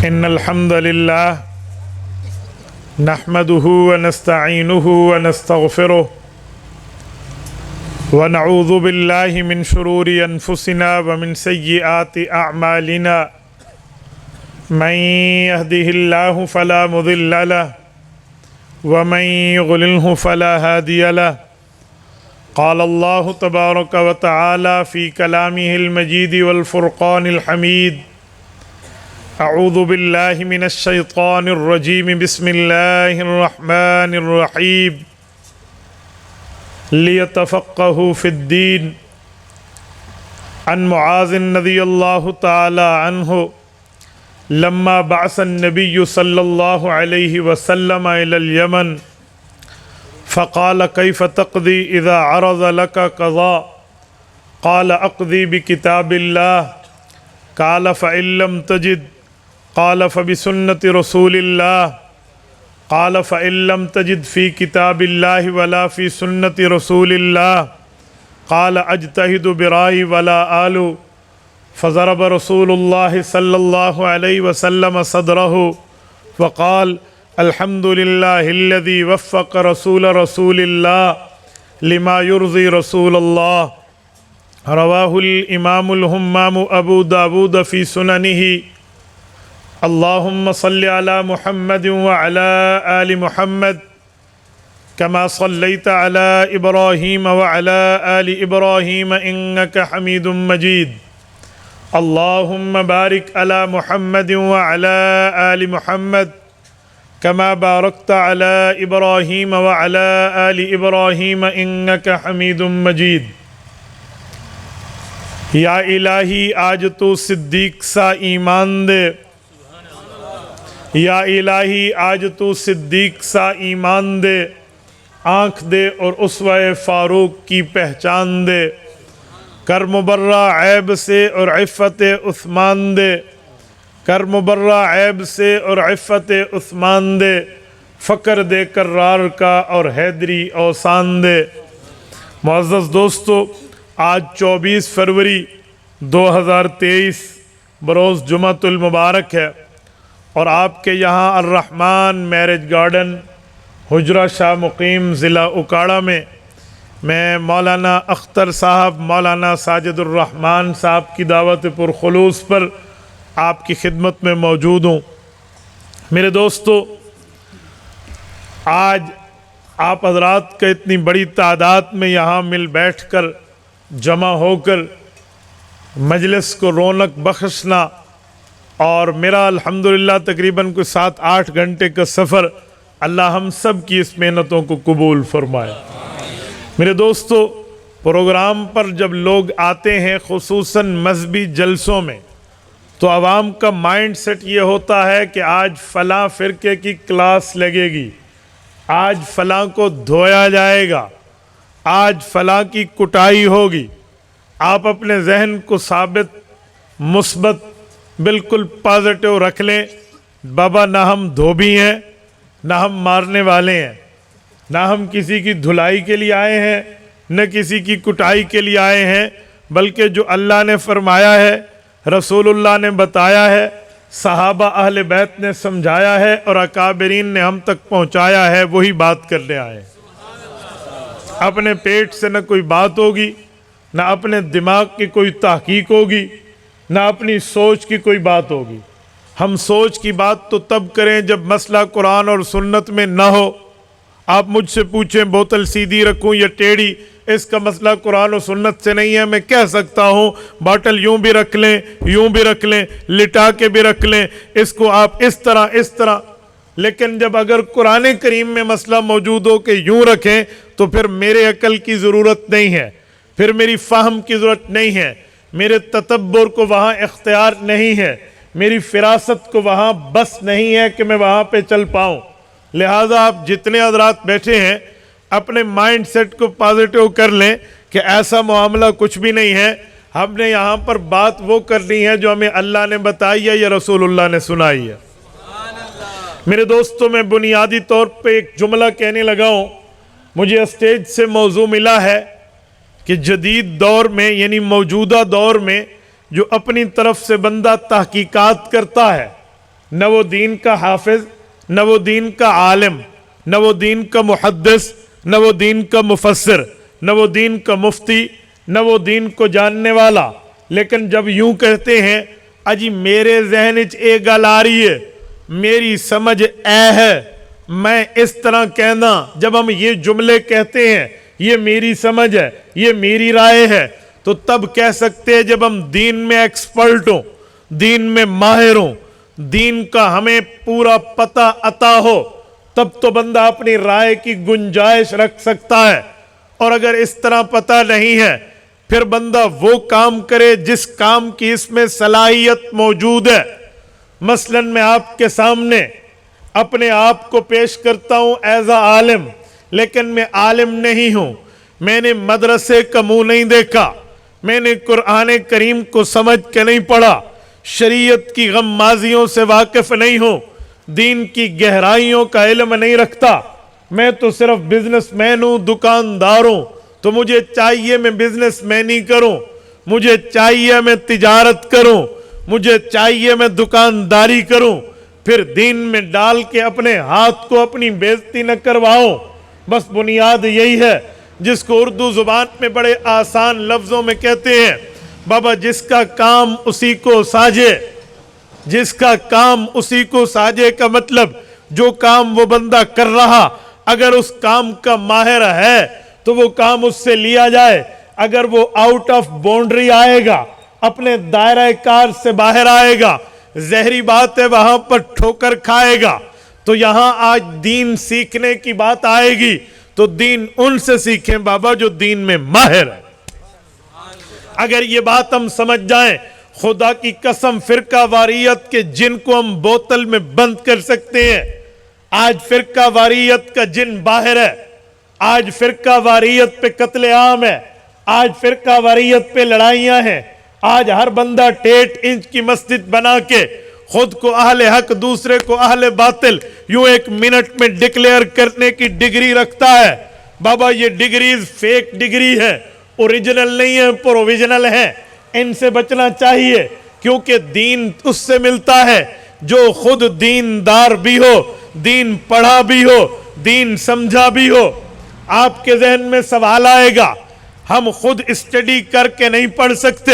إن الحمد لله نحمده ونستعينه ونستغفره ونعوذ بالله من شرور أنفسنا ومن سيئات أعمالنا من يهده الله فلا مضل له ومن يضلله فلا هادي له. قال الله تبارك وتعالى في كلامه المجيد والفرقان الحميد: أعوذ بالله من الشيطان الرجيم بسم الله الرحمن الرحيم ليتفقهوا في الدين. عن معاذ رضي الله تعالى عنه لما بعث النبي صلى الله عليه وسلم إلى اليمن فقال: كيف تقضي إذا عرض لك قضاء؟ قال: أقضي بكتاب الله. قال: فإن لم تجد؟ قال: فبسنة رسول الله. قال: فإن لم تجد في كتاب الله ولا في سنة رسول الله؟ قال: أجتهد برأيي ولا آل. فضرب رسول الله صلى الله عليه وسلم صدره وقال: الحمد لله الذي وفق رسول الله لما يرضي رسول الله. رواه الإمام الهمام أبو داود في سننه. اللهم صل على محمد وعلى آل محمد كما صليت على إبراهيم وعلى آل إبراهيم إنك حميد مجيد. اللهم بارك على محمد وعلى آل محمد كما باركت على إبراهيم وعلى آل إبراهيم إنك حميد مجيد. یا الہی آج تو صدیق سا ایمان دے، یا الہی آج تو صدیق سا ایمان دے، آنکھ دے اور اسوہ فاروق کی پہچان دے، کر مبرہ عیب سے اور عفت عثمان دے، کر مبرہ عیب سے اور عفت عثمان دے، فقر دے کرار کا اور حیدری اوسان دے. معزز دوستو، آج 24 فروری 2023 بروز جمعۃ المبارک ہے اور آپ کے یہاں الرحمن میرج گارڈن حجرہ شاہ مقیم ضلع اکاڑہ میں مولانا اختر صاحب، مولانا ساجد الرحمن صاحب کی دعوت پرخلوص پر آپ کی خدمت میں موجود ہوں. میرے دوستو، آج آپ حضرات کا اتنی بڑی تعداد میں یہاں مل بیٹھ کر جمع ہو کر مجلس کو رونق بخشنا اور میرا الحمدللہ تقریباً کوئی 7-8 گھنٹے کا سفر، اللہ ہم سب کی اس محنتوں کو قبول فرمائے. میرے دوستو، پروگرام پر جب لوگ آتے ہیں خصوصاً مذہبی جلسوں میں تو عوام کا مائنڈ سیٹ یہ ہوتا ہے کہ آج فلاں فرقے کی کلاس لگے گی، آج فلاں کو دھویا جائے گا، آج فلاں کی کٹائی ہوگی. آپ اپنے ذہن کو ثابت، مثبت، بالکل پازیٹیو رکھ لیں. بابا، نہ ہم دھوبی ہیں، نہ ہم مارنے والے ہیں، نہ ہم کسی کی دھلائی کے لیے آئے ہیں، نہ کسی کی کٹائی کے لیے آئے ہیں، بلکہ جو اللہ نے فرمایا ہے، رسول اللہ نے بتایا ہے، صحابہ اہل بیت نے سمجھایا ہے اور اکابرین نے ہم تک پہنچایا ہے، وہی بات کرنے آئے ہیں. اپنے پیٹ سے نہ کوئی بات ہوگی، نہ اپنے دماغ کی کوئی تحقیق ہوگی، نہ اپنی سوچ کی کوئی بات ہوگی. ہم سوچ کی بات تو تب کریں جب مسئلہ قرآن اور سنت میں نہ ہو. آپ مجھ سے پوچھیں بوتل سیدھی رکھوں یا ٹیڑھی، اس کا مسئلہ قرآن و سنت سے نہیں ہے. میں کہہ سکتا ہوں باٹل یوں بھی رکھ لیں، یوں بھی رکھ لیں، لٹا کے بھی رکھ لیں، اس کو آپ اس طرح. لیکن جب اگر قرآن کریم میں مسئلہ موجود ہو کہ یوں رکھیں تو پھر میرے عقل کی ضرورت نہیں ہے، پھر میری فہم کی ضرورت نہیں ہے، میرے تدبر کو وہاں اختیار نہیں ہے، میری فراست کو وہاں بس نہیں ہے کہ میں وہاں پہ چل پاؤں. لہٰذا آپ جتنے حضرات بیٹھے ہیں اپنے مائنڈ سیٹ کو پازیٹیو کر لیں کہ ایسا معاملہ کچھ بھی نہیں ہے. ہم نے یہاں پر بات وہ کرنی ہے جو ہمیں اللہ نے بتائی ہے یا رسول اللہ نے سنائی ہے. میرے دوستوں، میں بنیادی طور پہ ایک جملہ کہنے لگا ہوں. مجھے اسٹیج سے موضوع ملا ہے کہ جدید دور میں یعنی موجودہ دور میں جو اپنی طرف سے بندہ تحقیقات کرتا ہے نہ وہ دین کا حافظ، نہ وہ دین کا عالم، نہ وہ دین کا محدث، نہ وہ دین کا مفسر، نہ وہ دین کا مفتی، نہ وہ دین کو جاننے والا. لیکن جب یوں کہتے ہیں اجی میرے ذہن وچ اے گل آ رہی ہے، میری سمجھ اے ہے، میں اس طرح کہنا، جب ہم یہ جملے کہتے ہیں یہ میری سمجھ ہے، یہ میری رائے ہے، تو تب کہہ سکتے ہیں جب ہم دین میں ایکسپرٹ ہوں، دین میں ماہر ہوں، دین کا ہمیں پورا پتہ عطا ہو، تب تو بندہ اپنی رائے کی گنجائش رکھ سکتا ہے. اور اگر اس طرح پتہ نہیں ہے پھر بندہ وہ کام کرے جس کام کی اس میں صلاحیت موجود ہے. مثلا میں آپ کے سامنے اپنے آپ کو پیش کرتا ہوں ایز اے عالم، لیکن میں عالم نہیں ہوں، میں نے مدرسے کا منہ نہیں دیکھا، میں نے قرآن کریم کو سمجھ کے نہیں پڑھا، شریعت کی غمازیوں سے واقف نہیں ہوں، دین کی گہرائیوں کا علم نہیں رکھتا، میں تو صرف بزنس مین ہوں، دکاندار ہوں، تو مجھے چاہیے میں بزنس مینی کروں، مجھے چاہیے میں تجارت کروں، مجھے چاہیے میں دکانداری کروں، پھر دین میں ڈال کے اپنے ہاتھ کو اپنی بےزتی نہ کرواؤں. بس بنیاد یہی ہے جس کو اردو زبان میں بڑے آسان لفظوں میں کہتے ہیں بابا جس کا کام اسی کو ساجے. جس کا کام اسی کو ساجے کا مطلب جو کام وہ بندہ کر رہا اگر اس کام کا ماہر ہے تو وہ کام اس سے لیا جائے. اگر وہ آؤٹ آف باؤنڈری آئے گا، اپنے دائرہ کار سے باہر آئے گا، زہری بات ہے وہاں پر ٹھوکر کھائے گا. تو یہاں آج دین سیکھنے کی بات آئے گی تو دین ان سے سیکھیں بابا جو دین میں ماہر ہے. اگر یہ بات ہم سمجھ جائیں، خدا کی قسم فرقہ واریت کے جن کو ہم بوتل میں بند کر سکتے ہیں. آج فرقہ واریت کا جن باہر ہے، آج فرقہ واریت پہ قتل عام ہے، آج فرقہ واریت پہ لڑائیاں ہیں، آج ہر بندہ 1.5 انچ کی مسجد بنا کے خود کو اہل حق دوسرے کو اہل باطل یوں 1 منٹ میں ڈکلیئر کرنے کی ڈگری رکھتا ہے. بابا یہ ڈگریز فیک ڈگری ہے، اوریجنل نہیں ہے، پروویژنل ہے. ان سے بچنا چاہیے کیونکہ دین اس سے ملتا ہے جو خود دیندار بھی ہو، دین پڑھا بھی ہو، دین سمجھا بھی ہو. آپ کے ذہن میں سوال آئے گا ہم خود اسٹڈی کر کے نہیں پڑھ سکتے،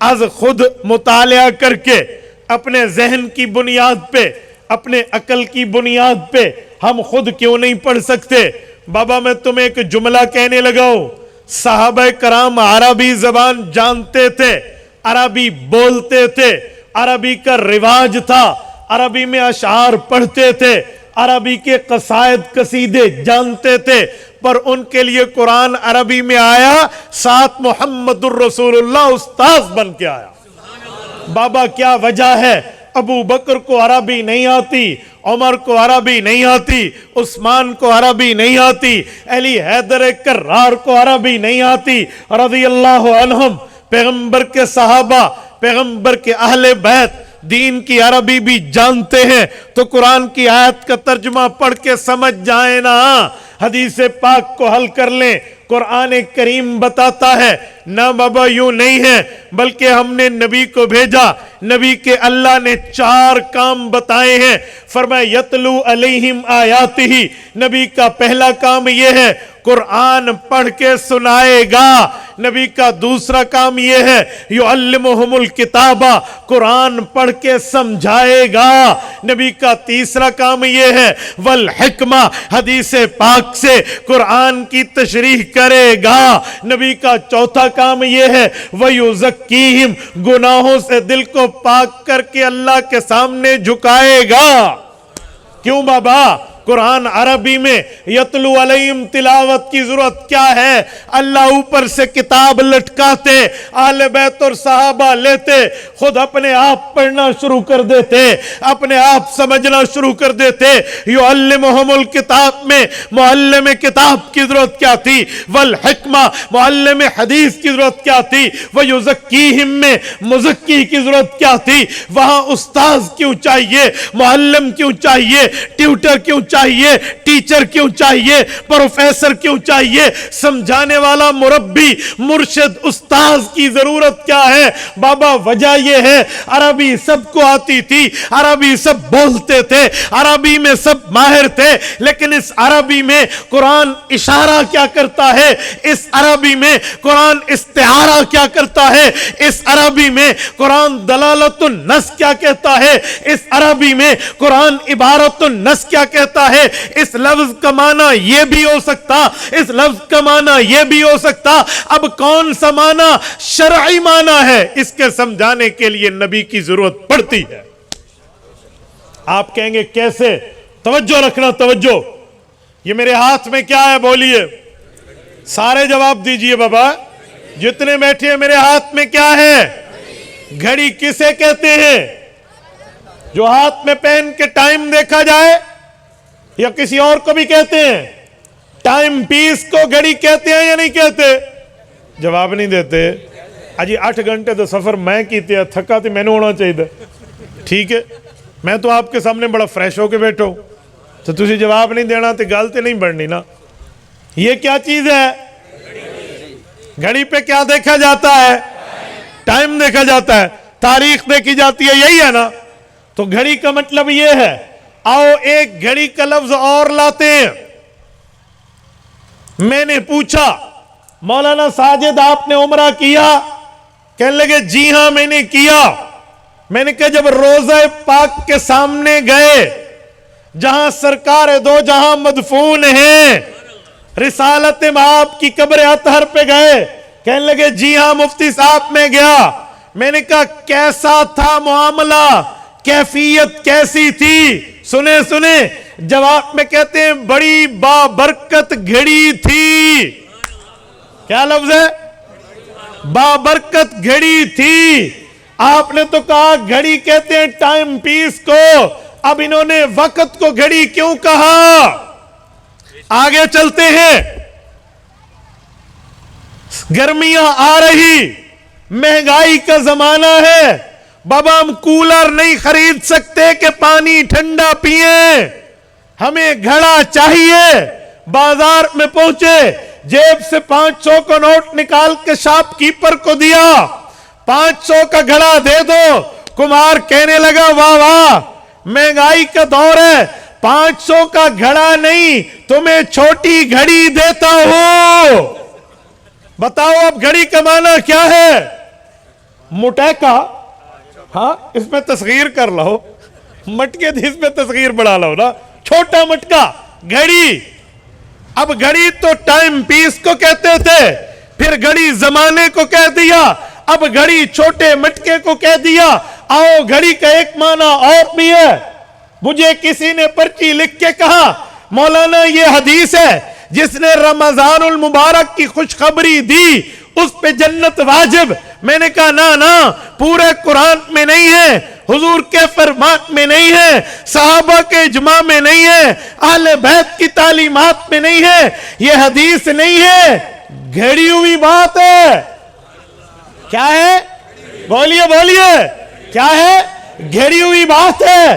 از خود مطالعہ کر کے اپنے ذہن کی بنیاد پہ، اپنے عقل کی بنیاد پہ ہم خود کیوں نہیں پڑھ سکتے؟ بابا میں تمہیں ایک جملہ کہنے لگا ہوں، صحابہ کرام عربی زبان جانتے تھے، عربی بولتے تھے، عربی کا رواج تھا، عربی میں اشعار پڑھتے تھے، عربی کے قصائد قصیدے جانتے تھے، پر ان کے لیے قرآن عربی میں آیا، ساتھ محمد الرسول اللہ استاذ بن کے آیا. بابا کیا وجہ ہے؟ ابو بکر کو عربی نہیں آتی، عمر کو عربی نہیں آتی، عثمان کو عربی نہیں آتی، علی حیدر کرار کو عربی نہیں آتی رضی اللہ عنہم. پیغمبر کے صحابہ، پیغمبر کے اہل بیت دین کی عربی بھی جانتے ہیں تو قرآن کی آیت کا ترجمہ پڑھ کے سمجھ جائیں نا، حدیث پاک کو حل کر لیں. قرآن کریم بتاتا ہے نہ بابا یوں نہیں ہے، بلکہ ہم نے نبی کو بھیجا، نبی کے اللہ نے 4 کام بتائے ہیں. فرمایا یتلو علیہم آیاتہ، نبی کا پہلا کام یہ ہے قرآن پڑھ کے سنائے گا. نبی کا دوسرا کام یہ ہے یعلمہم الکتابہ، قرآن پڑھ کے سمجھائے گا. نبی کا تیسرا کام یہ ہے والحکمہ، حدیث پاک سے قرآن کی تشریح کرے گا. نبی کا چوتھا کام یہ ہے وَيُزَكِّيهِمْ، گناہوں سے دل کو پاک کر کے اللہ کے سامنے جھکائے گا. کیوں بابا؟ قرآن عربی میں یتلو علیہم تلاوت کی ضرورت کیا ہے؟ اللہ اوپر سے کتاب لٹکاتے، اہل بیت اور صحابہ لیتے، خود اپنے آپ پڑھنا شروع کر دیتے، اپنے آپ سمجھنا شروع کر دیتے. یعلمہم الکتاب میں معلم کتاب کی ضرورت کیا تھی؟ والحکمہ معلم حدیث کی ضرورت کیا تھی؟ ویزکیہم میں مزکی کی ضرورت کیا تھی؟ وہاں استاذ کیوں چاہیے؟ معلم کیوں چاہیے؟ ٹیوٹر کیوں چاہیے, ٹیچر کیوں چاہیے, پروفیسر کیوں چاہیے, سمجھانے والا مربی, مرشد, استاذ کی ضرورت کیا ہے؟ بابا وجہ یہ ہے عربی سب کو آتی تھی, عربی سب بولتے تھے, عربی میں سب ماہر تھے, لیکن اس عربی میں قرآن اشارہ کیا کرتا ہے, اس عربی میں قرآن استعارہ کیا کرتا ہے, اس عربی میں قرآن دلالت النص کیا کہتا ہے, اس عربی میں قرآن عبارت النص کیا کہتا ہے. اس لفظ کا معنی یہ بھی ہو سکتا, اس لفظ کا معنی یہ بھی ہو سکتا. اب کون سا معنی شرعی معنی ہے, اس کے سمجھانے کے لیے نبی کی ضرورت پڑتی ہے. آپ کہیں گے کیسے؟ توجہ رکھنا, توجہ. یہ میرے ہاتھ میں کیا ہے بولیے, سارے جواب دیجئے بابا, جتنے بیٹھے ہیں میرے ہاتھ میں کیا ہے؟ گھڑی. کسے کہتے ہیں؟ جو ہاتھ میں پہن کے ٹائم دیکھا جائے, یا کسی اور کو بھی کہتے ہیں؟ ٹائم پیس کو گھڑی کہتے ہیں یا نہیں کہتے؟ جواب نہیں دیتے. اجی 8 گھنٹے تو سفر میں کیتے ہیں, تھکا تھی میں نے ہونا چاہیے تھا. ٹھیک ہے, میں تو آپ کے سامنے بڑا فریش ہو کے بیٹھا ہوں, تو تسی جواب نہیں دینا تو گل تے نہیں بڑھنی نا. یہ کیا چیز ہے؟ گھڑی پہ کیا دیکھا جاتا ہے؟ ٹائم دیکھا جاتا ہے, تاریخ دیکھی جاتی ہے, یہی ہے نا. تو گھڑی کا مطلب یہ ہے. آؤ ایک گھڑی کا لفظ اور لاتے ہیں. میں نے پوچھا مولانا ساجد آپ نے عمرہ کیا؟ کہنے لگے جی ہاں میں نے کیا. میں نے کہا جب روضہ پاک کے سامنے گئے جہاں سرکار دو جہاں مدفون ہیں, رسالت مآب کی قبر اطہر پہ گئے؟ کہنے لگے جی ہاں مفتی صاحب میں گیا. میں نے کہا کیسا تھا معاملہ, کیفیت کیسی تھی؟ سنے جواب میں کہتے ہیں بڑی بابرکت گھڑی تھی. کیا لفظ ہے؟ بابرکت گھڑی تھی. آپ نے تو کہا گھڑی کہتے ہیں ٹائم پیس کو, اب انہوں نے وقت کو گھڑی کیوں کہا؟ آگے چلتے ہیں. گرمیاں آ رہی, مہنگائی کا زمانہ ہے, بابا ہم کولر نہیں خرید سکتے کہ پانی ٹھنڈا پئیں, ہمیں گھڑا چاہیے. بازار میں پہنچے, جیب سے 500 کا نوٹ نکال کے شاپ کیپر کو دیا, 500 کا گھڑا دے دو. کمار کہنے لگا واہ واہ مہنگائی کا دور ہے, 500 کا گھڑا نہیں تمہیں چھوٹی گھڑی دیتا ہوں. بتاؤ اب گھڑی کا معنی کیا ہے؟ مٹیکا. ہاں اس میں تصغیر کر لو, مٹکے تھی اس میں تصغیر بڑھا لو نا, چھوٹا مٹکا گھڑی. اب گھڑی تو ٹائم پیس کو کہتے تھے, پھر گھڑی زمانے کو کہہ دیا, اب گھڑی چھوٹے مٹکے کو کہہ دیا. آؤ گھڑی کا ایک معنی اور بھی ہے. مجھے کسی نے پرچی لکھ کے کہا مولانا یہ حدیث ہے جس نے رمضان المبارک کی خوشخبری دی اس پہ جنت واجب. میں نے کہا نا پورے قرآن میں نہیں ہے, حضور کے فرمان میں نہیں ہے, صحابہ کے اجماع میں نہیں ہے, اہل بیت کی تعلیمات میں نہیں ہے, یہ حدیث نہیں ہے, گھڑی ہوئی بات ہے. کیا ہے؟ بولیے کیا ہے؟ گھڑی ہوئی بات ہے.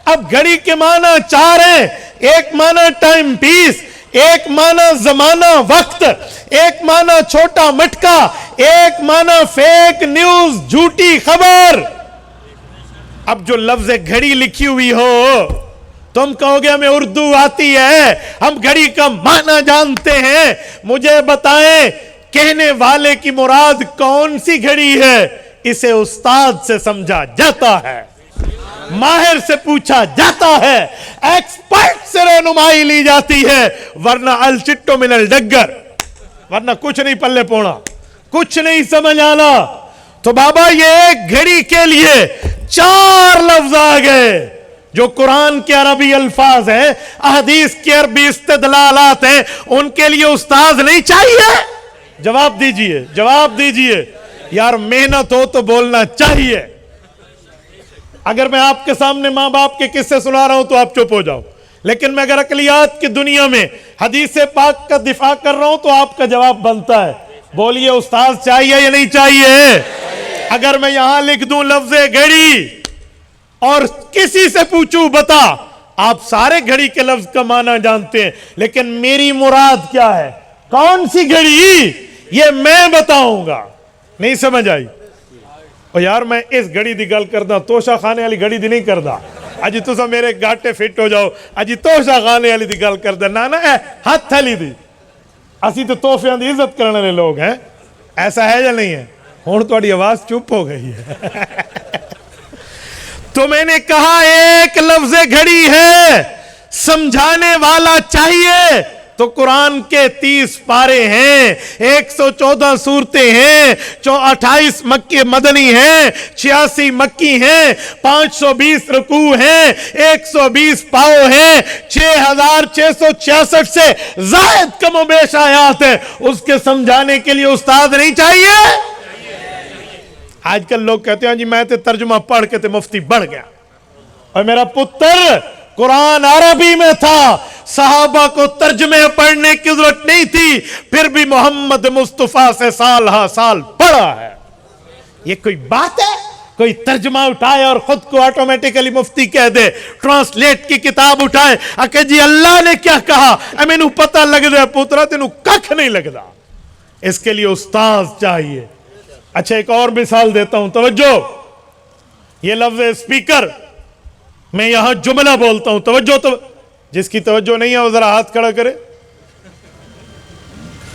اب گھڑی کے معنی 4 ہیں. ایک معنی ٹائم پیس, ایک معنی زمانہ وقت, ایک معنی چھوٹا مٹکا, ایک معنی فیک نیوز جھوٹی خبر. اب جو لفظ گھڑی لکھی ہوئی ہو تم کہو گے ہمیں اردو آتی ہے, ہم گھڑی کا معنی جانتے ہیں, مجھے بتائیں کہنے والے کی مراد کون سی گھڑی ہے؟ اسے استاد سے سمجھا جاتا ہے, ماہر سے پوچھا جاتا ہے, ایکسپرٹ سے رہنمائی لی جاتی ہے, ورنہ الچٹو من الڈگر, ورنہ کچھ نہیں پلے پونا, کچھ نہیں سمجھ آنا. تو بابا یہ ایک گھڑی کے لیے 4 لفظ آ گئے جو قرآن کے عربی الفاظ ہیں, احادیث کے عربی استدلالات ہیں, ان کے لیے استاذ نہیں چاہیے؟ جواب دیجئے یار, محنت ہو تو بولنا چاہیے. اگر میں آپ کے سامنے ماں باپ کے قصے سنا رہا ہوں تو آپ چپ ہو جاؤ, لیکن میں اگر عقلیات کی دنیا میں حدیث پاک کا دفاع کر رہا ہوں تو آپ کا جواب بنتا ہے. بولیے استاذ چاہیے یا نہیں چاہیے؟ اگر میں یہاں لکھ دوں لفظ گھڑی اور کسی سے پوچھوں بتا آپ سارے گھڑی کے لفظ کا معنی جانتے ہیں، لیکن میری مراد کیا ہے، کون سی گھڑی، یہ میں بتاؤں گا۔ نہیں سمجھ آئی؟ اور یار میں اس گھڑی دی گل کردا، توشہ خانے والی گھڑی دی نہیں کردا۔ اجی تسا میرے گاٹے فٹ ہو جاؤ، اجی توشہ خانے والی دی گل کردا، نا نا اے ہاتھ تھلی دی۔ اسی تو تحفیاں دی عزت کرنے والے لوگ ہیں، ایسا ہے یا نہیں ہے؟ ہن تہاڈی آواز چپ ہو گئی ہے۔ تو میں نے کہا ایک لفظ گھڑی ہے، سمجھانے والا چاہیے تو قرآن کے 30 پارے ہیں، 114 سورتیں ہیں، 28 مکی مدنی ہیں، 86 مکی ہیں، 520 رکوع ہیں، 120 پاؤ ہیں، 6666 سے زائد کم و بیش آیات ہیں۔ اس کے سمجھانے کے لیے استاد نہیں چاہیے؟ آج کل لوگ کہتے ہیں جی میں تے ترجمہ پڑھ کے تے مفتی بڑھ گیا، اور میرا پتر قرآن عربی میں تھا، صحابہ کو ترجمے پڑھنے کی ضرورت نہیں تھی، پھر بھی محمد مصطفیٰ سے سال ہا سال پڑھا ہے۔ یہ کوئی بات ہے؟ کوئی ترجمہ اٹھائے اور خود کو آٹومیٹیکلی مفتی کہہ دے، ٹرانسلیٹ کی کتاب اٹھائے کہ جی اللہ نے کیا کہا، مینوں پتہ لگ دے پترا، تینوں ککھ نہیں لگدا۔ اس کے لیے استاذ چاہیے۔ اچھا ایک اور مثال دیتا ہوں، توجہ، یہ لفظ اسپیکر، میں یہاں جملہ بولتا ہوں، توجہ، تو جس کی توجہ نہیں ہے وہ ذرا ہاتھ کھڑا کرے۔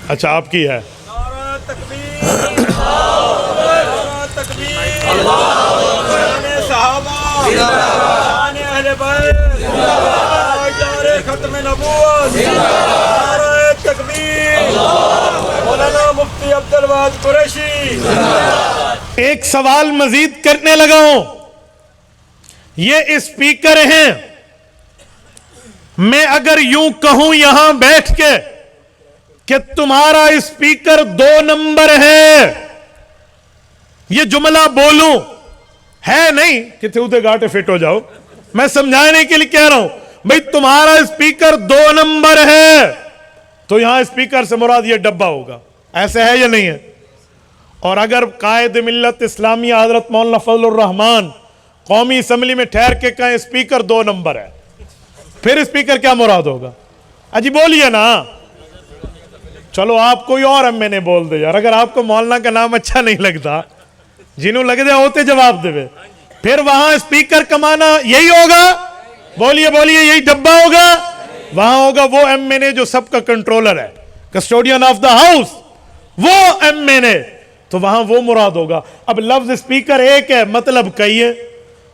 اچھا آپ کی ہے۔ نعرہ تکبیر، نعرہ تکبیر، شان صحابہ، شان اہل بیت، تاجدار ختم نبوت، نعرہ تکبیر، مولانا مفتی عبدالوہاب قریشی۔ ایک سوال مزید کرنے لگا ہوں، یہ اسپیکر ہیں، میں اگر یوں کہوں یہاں بیٹھ کے کہ تمہارا اسپیکر 2 نمبر ہے، یہ جملہ بولوں ہے نہیں کہ تھے گاٹے فٹ ہو جاؤ، میں سمجھانے کے لیے کہہ رہا ہوں بھئی تمہارا اسپیکر 2 نمبر ہے، تو یہاں اسپیکر سے مراد یہ ڈبہ ہوگا، ایسے ہے یا نہیں ہے؟ اور اگر قائد ملت اسلامیہ حضرت مولانا فضل الرحمان قومی اسمبلی میں ٹھہر کے کہیں اسپیکر 2 نمبر ہے، پھر اسپیکر کیا مراد ہوگا؟ اجی بولیے نا۔ چلو آپ کوئی اور ایم این اے بول دے یار، اگر آپ کو مولانا کا نام اچھا نہیں لگتا، جنہوں لگ دے ہوتے جواب دے، پھر وہاں اسپیکر کا معنی یہی ہوگا، بولیے بولیے، یہی ڈبہ ہوگا، وہاں ہوگا وہ ایم این اے جو سب کا کنٹرولر ہے، کسٹوڈین آف دا ہاؤس، وہ ایم این اے، تو وہاں وہ مراد ہوگا۔ اب لفظ اسپیکر ایک ہے، مطلب کئی ہے،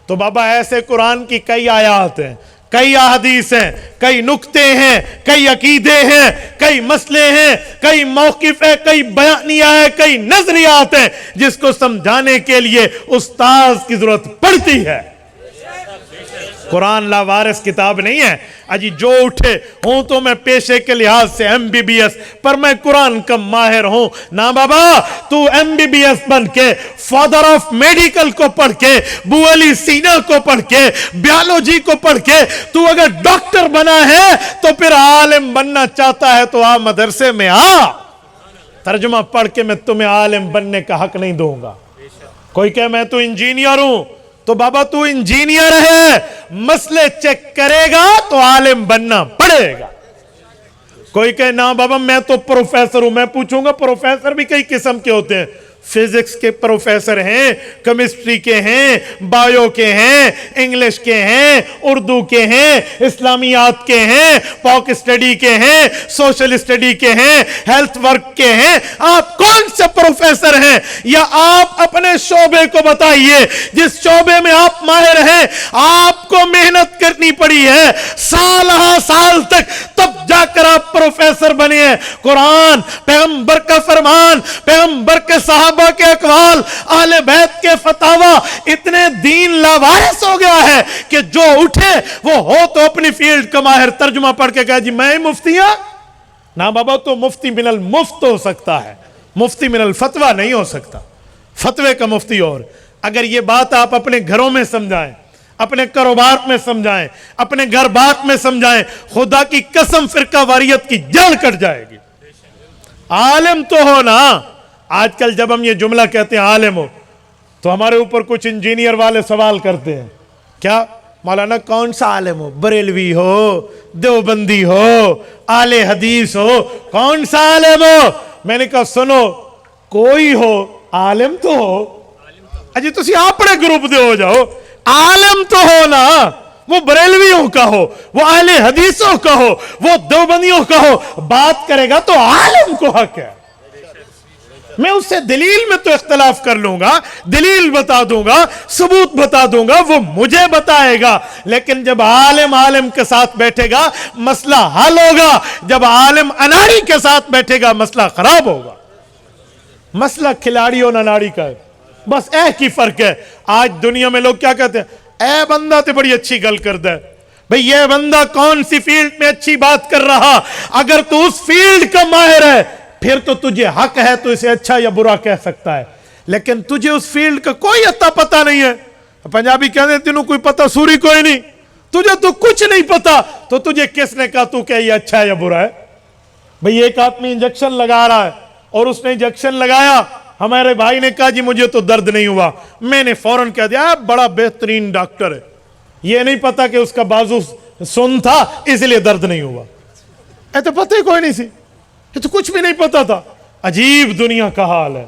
تو بابا ایسے قرآن کی کئی آیات ہیں، کئی احادیث ہیں، کئی نکتے ہیں، کئی عقیدے ہیں، کئی مسئلے ہیں، کئی موقف ہے، کئی بیانیہ ہے، کئی نظریات ہیں، جس کو سمجھانے کے لیے استاذ کی ضرورت پڑتی ہے۔ قرآن لاوارث کتاب نہیں ہے، اجی جو اٹھے ہوں تو میں پیشے کے لحاظ سے ایم بی بی ایس، پر میں قرآن کا ماہر ہوں نا بابا، تو ایم بی بی ایس بن کے، فادر آف میڈیکل کو پڑھ کے، بو علی سینا کو پڑھ کے، بیالوجی کو پڑھ کے، تو اگر ڈاکٹر بنا ہے تو پھر عالم بننا چاہتا ہے تو آ مدرسے میں آ۔ ترجمہ پڑھ کے میں تمہیں عالم بننے کا حق نہیں دوں گا۔ کوئی کہے میں تو انجینئر ہوں، تو بابا تو انجینئر ہے، مسئلے چیک کرے گا تو عالم بننا پڑے گا۔ کوئی کہے نا بابا میں تو پروفیسر ہوں، میں پوچھوں گا پروفیسر بھی کئی قسم کے ہوتے ہیں، فزکس کے پروفیسر ہیں، کیمسٹری کے ہیں، بایو کے ہیں، انگلش کے ہیں، اردو کے ہیں، اسلامیات کے ہیں، پاک اسٹڈی کے ہیں، سوشل اسٹڈی کے ہیں، ہیلتھ ورک کے ہیں، آپ کون سے پروفیسر ہیں؟ یا آپ اپنے شعبے کو بتائیے، جس شعبے میں آپ ماہر ہیں، آپ کو محنت کرنی پڑی ہے سال ہا سال تک، تب جا کر آپ پروفیسر بنے ہیں۔ قرآن، پیغمبر کا فرمان، پیغمبر کے صحابہ کے اقوال، اہل بیت کے فتاوی، اتنے دین لاوارث ہو گیا ہے کہ جو اٹھے وہ ہو تو اپنی فیلڈ کا ماہر، ترجمہ پڑھ کے کہا جی میں مفتی ہوں نا بابا، تو مفتی من المفت ہو سکتا ہے، مفتی من الفتوہ نہیں ہو سکتا، فتوے کا مفتی۔ اور اگر یہ بات آپ اپنے گھروں میں سمجھائیں، اپنے کاروبار میں سمجھائیں، اپنے گھر بات میں سمجھائیں، خدا کی قسم فرقہ واریت کی جڑ کٹ جائے گی۔ عالم تو ہو نا۔ آج کل جب ہم یہ جملہ کہتے ہیں عالم ہو، تو ہمارے اوپر کچھ انجینئر والے سوال کرتے ہیں، کیا مولانا کون سا عالم ہو، بریلوی ہو، دیوبندی ہو، اہل حدیث ہو، کون سا عالم ہو؟ میں نے کہا سنو، کوئی ہو عالم تو ہو۔ اجی تسی اپنے گروپ دے ہو جاؤ، عالم تو ہو نا، وہ بریلویوں کا ہو، وہ اہل حدیثوں کا ہو، وہ دیوبندیوں کا ہو، بات کرے گا تو عالم کو حق ہے۔ میں اس سے دلیل میں تو اختلاف کر لوں گا، دلیل بتا دوں گا، ثبوت بتا دوں گا، وہ مجھے بتائے گا، لیکن جب عالم کے ساتھ بیٹھے گا مسئلہ حل ہوگا، جب عالم اناڑی کے ساتھ بیٹھے گا مسئلہ خراب ہوگا۔ مسئلہ کھلاڑی اور اناڑی کا ہے، بس ایک ہی فرق ہے۔ آج دنیا میں لوگ کیا کہتے ہیں، اے بندہ تے بڑی اچھی گل کردا ہے، بھئی یہ بندہ کون سی فیلڈ میں اچھی بات کر رہا، اگر تو اس فیلڈ کا ماہر ہے پھر تو تجھے حق ہے تو اسے اچھا یا برا کہہ سکتا ہے، لیکن تجھے اس فیلڈ کا کوئی اتا پتہ نہیں ہے۔ پنجابی کہتے ہیں تینوں کوئی پتہ سوری کوئی نہیں، تجھے تو کچھ نہیں پتا، تو تجھے کس نے کہا تو کہ یہ اچھا ہے یا برا ہے؟ بھئی ایک آدمی انجیکشن لگا رہا ہے اور اس نے انجیکشن لگایا، ہمارے بھائی نے کہا جی مجھے تو درد نہیں ہوا، میں نے فوراً کہہ دیا بڑا بہترین ڈاکٹر ہے، یہ نہیں پتا کہ اس کا بازو سن تھا اس لیے درد نہیں ہوا۔ اے تو پتہ ہی کوئی نہیں سی، یہ تو کچھ بھی نہیں پتا تھا۔ عجیب دنیا کا حال ہے۔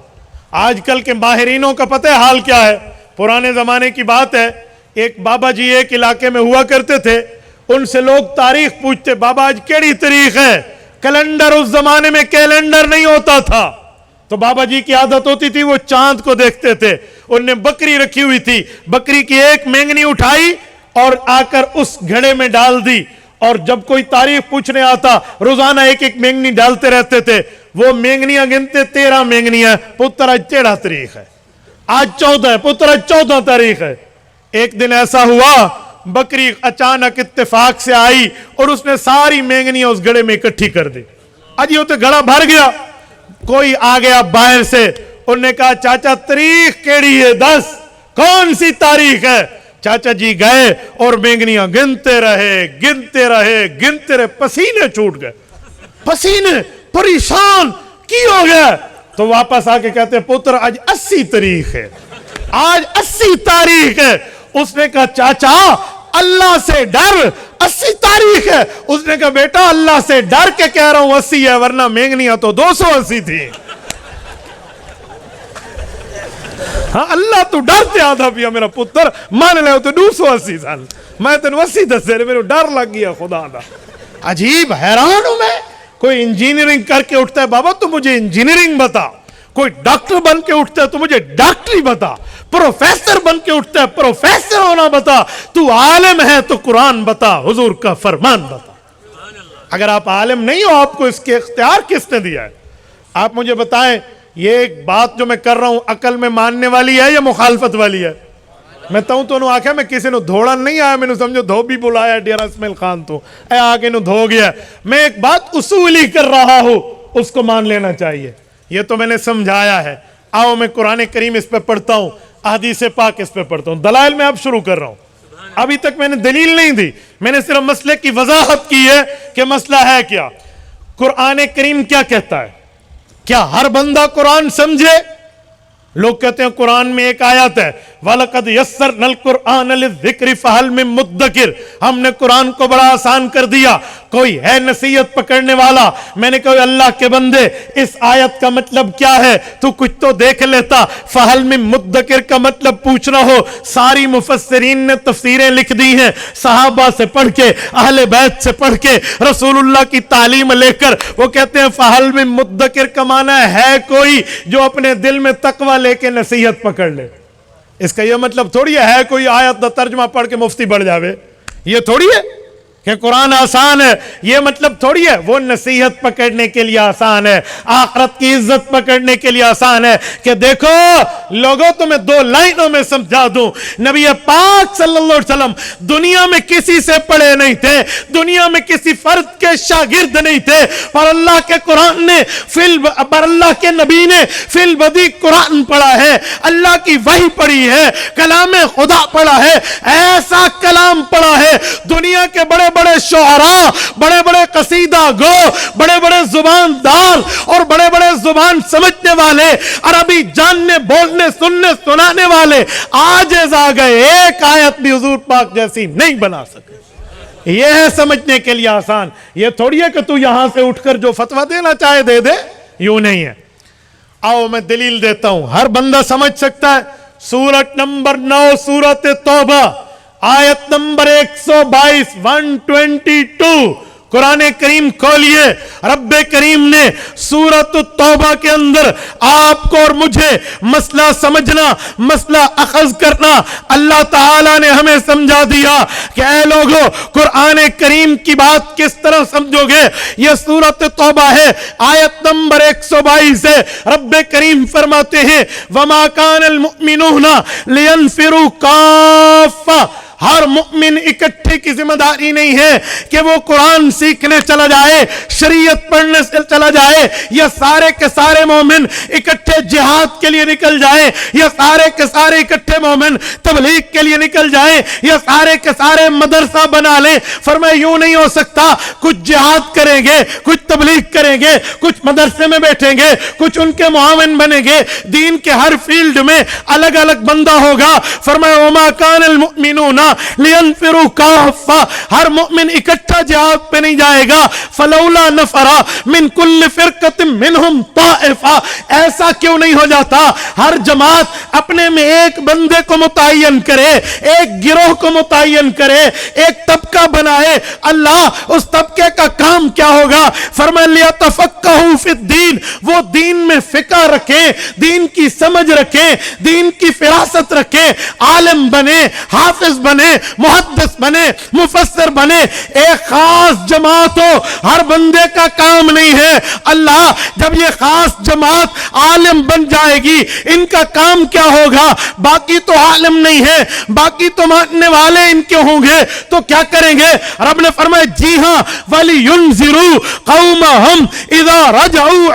آج کل کے ماہرینوں کا پتہ ہے حال کیا ہے؟ پرانے زمانے کی بات ہے، ایک بابا جی ایک علاقے میں ہوا کرتے تھے، ان سے لوگ تاریخ پوچھتے، بابا آج کیڑی تاریخ ہے؟ کیلنڈر، اس زمانے میں کیلنڈر نہیں ہوتا تھا، تو بابا جی کی عادت ہوتی تھی وہ چاند کو دیکھتے تھے۔ انہوں نے بکری رکھی ہوئی تھی، بکری کی ایک مینگنی اٹھائی اور آ کر اس گھڑے میں ڈال دی، اور جب کوئی تاریخ پوچھنے آتا روزانہ ایک ایک مینگنی ڈالتے رہتے تھے۔ وہ مینگنیاں گنتے 13 مینگنیاں، پتر آج 13 تاریخ ہے، آج 14 ہے، پتر آج 14 تاریخ ہے۔ ایک دن ایسا ہوا بکری اچانک اتفاق سے آئی اور اس نے ساری مینگنیاں اس گھڑے میں اکٹھی کر دی۔ اجی ہوتے گھڑا بھر گیا، کوئی آ گیا باہر سے، انہوں نے کہا چاچا تاریخ کیڑی ہے، 10 کون سی تاریخ ہے؟ چاچا جی گئے اور مینگنیاں گنتے رہے، پسینے چھوٹ گئے، پسینے، پریشان کی ہو گئے، تو واپس آ کے کہتے پتر آج 80 تاریخ ہے، آج 80 تاریخ ہے۔ اس نے کہا چاچا اللہ سے ڈر، 80 تاریخ ہے۔ اس نے کہا بیٹا اللہ سے ڈر کے کہہ رہا ہوں 80 ہے، ورنہ مینگنیاں تو 280 تھی۔ ہاں اللہ تو ڈرتے آدھا پیا میرا پتر، مان لے تو 280 سال، میں تینوں 80 دسے رہے، میرے ڈر لگ گیا خدا دا۔ عجیب حیران ہوں میں، کوئی انجینئرنگ کر کے اٹھتا ہے بابا تو مجھے انجینئرنگ بتا، کوئی ڈاکٹر بن کے اٹھتا ہے تو مجھے ڈاکٹری بتا، پروفیسر بن کے اٹھتا ہے پروفیسر ہونا بتا، تو عالم ہے تو قرآن بتا، حضور کا فرمان بتا۔ اگر آپ عالم نہیں ہو آپ کو اس کے اختیار کس نے دیا ہے؟ آپ مجھے بتائیں یہ ایک بات جو میں کر رہا ہوں عقل میں ماننے والی ہے یا مخالفت والی ہے؟ میں تاؤں تو انہوں آکھا میں کسی نے دھوڑا نہیں آیا، میں نے سمجھو دھوبی بلایا ڈیرہ اسمیل خان تو اے آگے انہوں دھو گیا، میں ایک بات اصولی کر رہا ہوں، اس کو مان لینا چاہیے، یہ تو میں نے سمجھایا ہے۔ آؤ میں قرآن کریم اس پہ پڑھتا ہوں، احادیث پاک اس پہ پڑھتا ہوں، دلائل میں اب شروع کر رہا ہوں۔ ابھی تک میں نے دلیل نہیں دی، میں نے صرف مسئلے کی وضاحت کی ہے کہ مسئلہ ہے کیا۔ قرآن کریم کیا کہتا ہے؟ کیا ہر بندہ قرآن سمجھے؟ لوگ کہتے ہیں قرآن میں ایک آیت ہے وَلَقَدْ يَسَّرْنَا الْقُرْآنَ لِلذِّكْرِ فَهَلْ مِن مُدَّكِرٍ، ہم نے قرآن کو بڑا آسان کر دیا، کوئی ہے نصیحت پکڑنے والا؟ میں نے کہا اللہ کے بندے اس آیت کا مطلب کیا ہے؟ تو کچھ تو دیکھ لیتا۔ فَهَلْ مِن مُدَّكِرٍ کا مطلب پوچھنا ہو، ساری مفسرین نے تفسیریں لکھ دی ہیں، صحابہ سے پڑھ کے، اہل بیت سے پڑھ کے، رسول اللہ کی تعلیم لے کر، وہ کہتے ہیں فَهَلْ مِن مُدَّكِرٍ کا معنی ہے کوئی جو اپنے دل میں تقوی لے کے نصیحت پکڑ لے۔ اس کا یہ مطلب تھوڑی ہے کوئی آیت دا ترجمہ پڑھ کے مفتی بڑھ جاوے، یہ تھوڑی ہے کہ قرآن آسان ہے، یہ مطلب تھوڑی ہے۔ وہ نصیحت پکڑنے کے لیے آسان ہے، آخرت کی عزت پکڑنے کے لیے آسان ہے کہ دیکھو لوگوں تمہیں 2 لائنوں میں سمجھا دوں، نبی پاک صلی اللہ علیہ وسلم دنیا میں کسی سے پڑھے نہیں تھے، دنیا میں کسی فرد کے شاگرد نہیں تھے، پر اللہ کے قرآن نے پر اللہ کے نبی نے فی البدی قرآن پڑھا ہے، اللہ کی وحی پڑھی ہے، کلام خدا پڑھا ہے، ایسا کلام پڑھا ہے دنیا کے بڑے بڑے شعراء، بڑے بڑے قصیدہ گو، بڑے بڑے زبان دار اور بڑے بڑے زبان سمجھنے والے، عربی جاننے بولنے سننے سنانے والے عاجز آ گئے، ایک آیت بھی حضور پاک جیسی نہیں بنا سکے۔ یہ ہے سمجھنے کے لیے آسان، یہ تھوڑی ہے کہ تو یہاں سے اٹھ کر جو فتویٰ دینا چاہے دے دے، یوں نہیں ہے۔ آؤ میں دلیل دیتا ہوں، ہر بندہ سمجھ سکتا ہے۔ سورت نمبر 9 سورت توبہ آیت نمبر 122 122 قرآن کریم کھولیے، رب کریم نے سورت التوبہ کے اندر آپ کو اور مجھے مسئلہ سمجھنا، مسئلہ اخذ کرنا اللہ تعالیٰ نے ہمیں سمجھا دیا کہ اے لوگو قرآن کریم کی بات کس طرح سمجھو گے۔ یہ سورت توبہ ہے، آیت نمبر 122 ہے، رب کریم فرماتے ہیں وَمَا كَانَ الْمُؤْمِنُونَ لِيَنْفِرُوا كَافَّةً۔ ہر مومن اکٹھے کی ذمہ داری نہیں ہے کہ وہ قرآن سیکھنے چلا جائے، شریعت پڑھنے سے چلا جائے، یا سارے کے سارے مومن اکٹھے جہاد کے لیے نکل جائیں، یا سارے کے سارے اکٹھے مومن تبلیغ کے لیے نکل جائیں، یا سارے کے سارے مدرسہ بنا لیں۔ فرمایا یوں نہیں ہو سکتا، کچھ جہاد کریں گے، کچھ تبلیغ کریں گے، کچھ مدرسے میں بیٹھیں گے، کچھ ان کے معاون بنیں گے، دین کے ہر فیلڈ میں الگ الگ بندہ ہوگا۔ فرمایا وما کان المؤمنون لینفروا کافہ، ہر مومن اکٹھا جہاد پہ نہیں جائے گا۔ فلولا نفر من کل فرقۃ منہم طائفہ، ایسا کیوں نہیں ہو جاتا ہر جماعت اپنے میں ایک بندے کو متعین کرے، ایک گروہ کو متعین کرے، ایک طبقہ بنائے۔ اللہ اس طبقے کا کام کیا ہوگا؟ فرمایا لیتفقہوا فی الدین، وہ دین میں فقہ رکھیں، دین کی سمجھ رکھیں، دین کی فراست رکھیں، عالم بنے، حافظ بنے، محدث بنے، مفسر بنے۔ ایک خاص جماعت ہو، ہر بندے کا کام نہیں ہے۔ اللہ جب یہ خاص جماعت عالم بن جائے گی، ان کا کام کیا ہوگا؟ باقی تو عالم نہیں ہے، باقی تو ماننے والے ان کے ہوں گے، تو کیا کریں گے؟ رب نے فرمایا جی ہاں وَلِيُنذِرُوا قَوْمَهُمْ إِذَا رَجَعُوا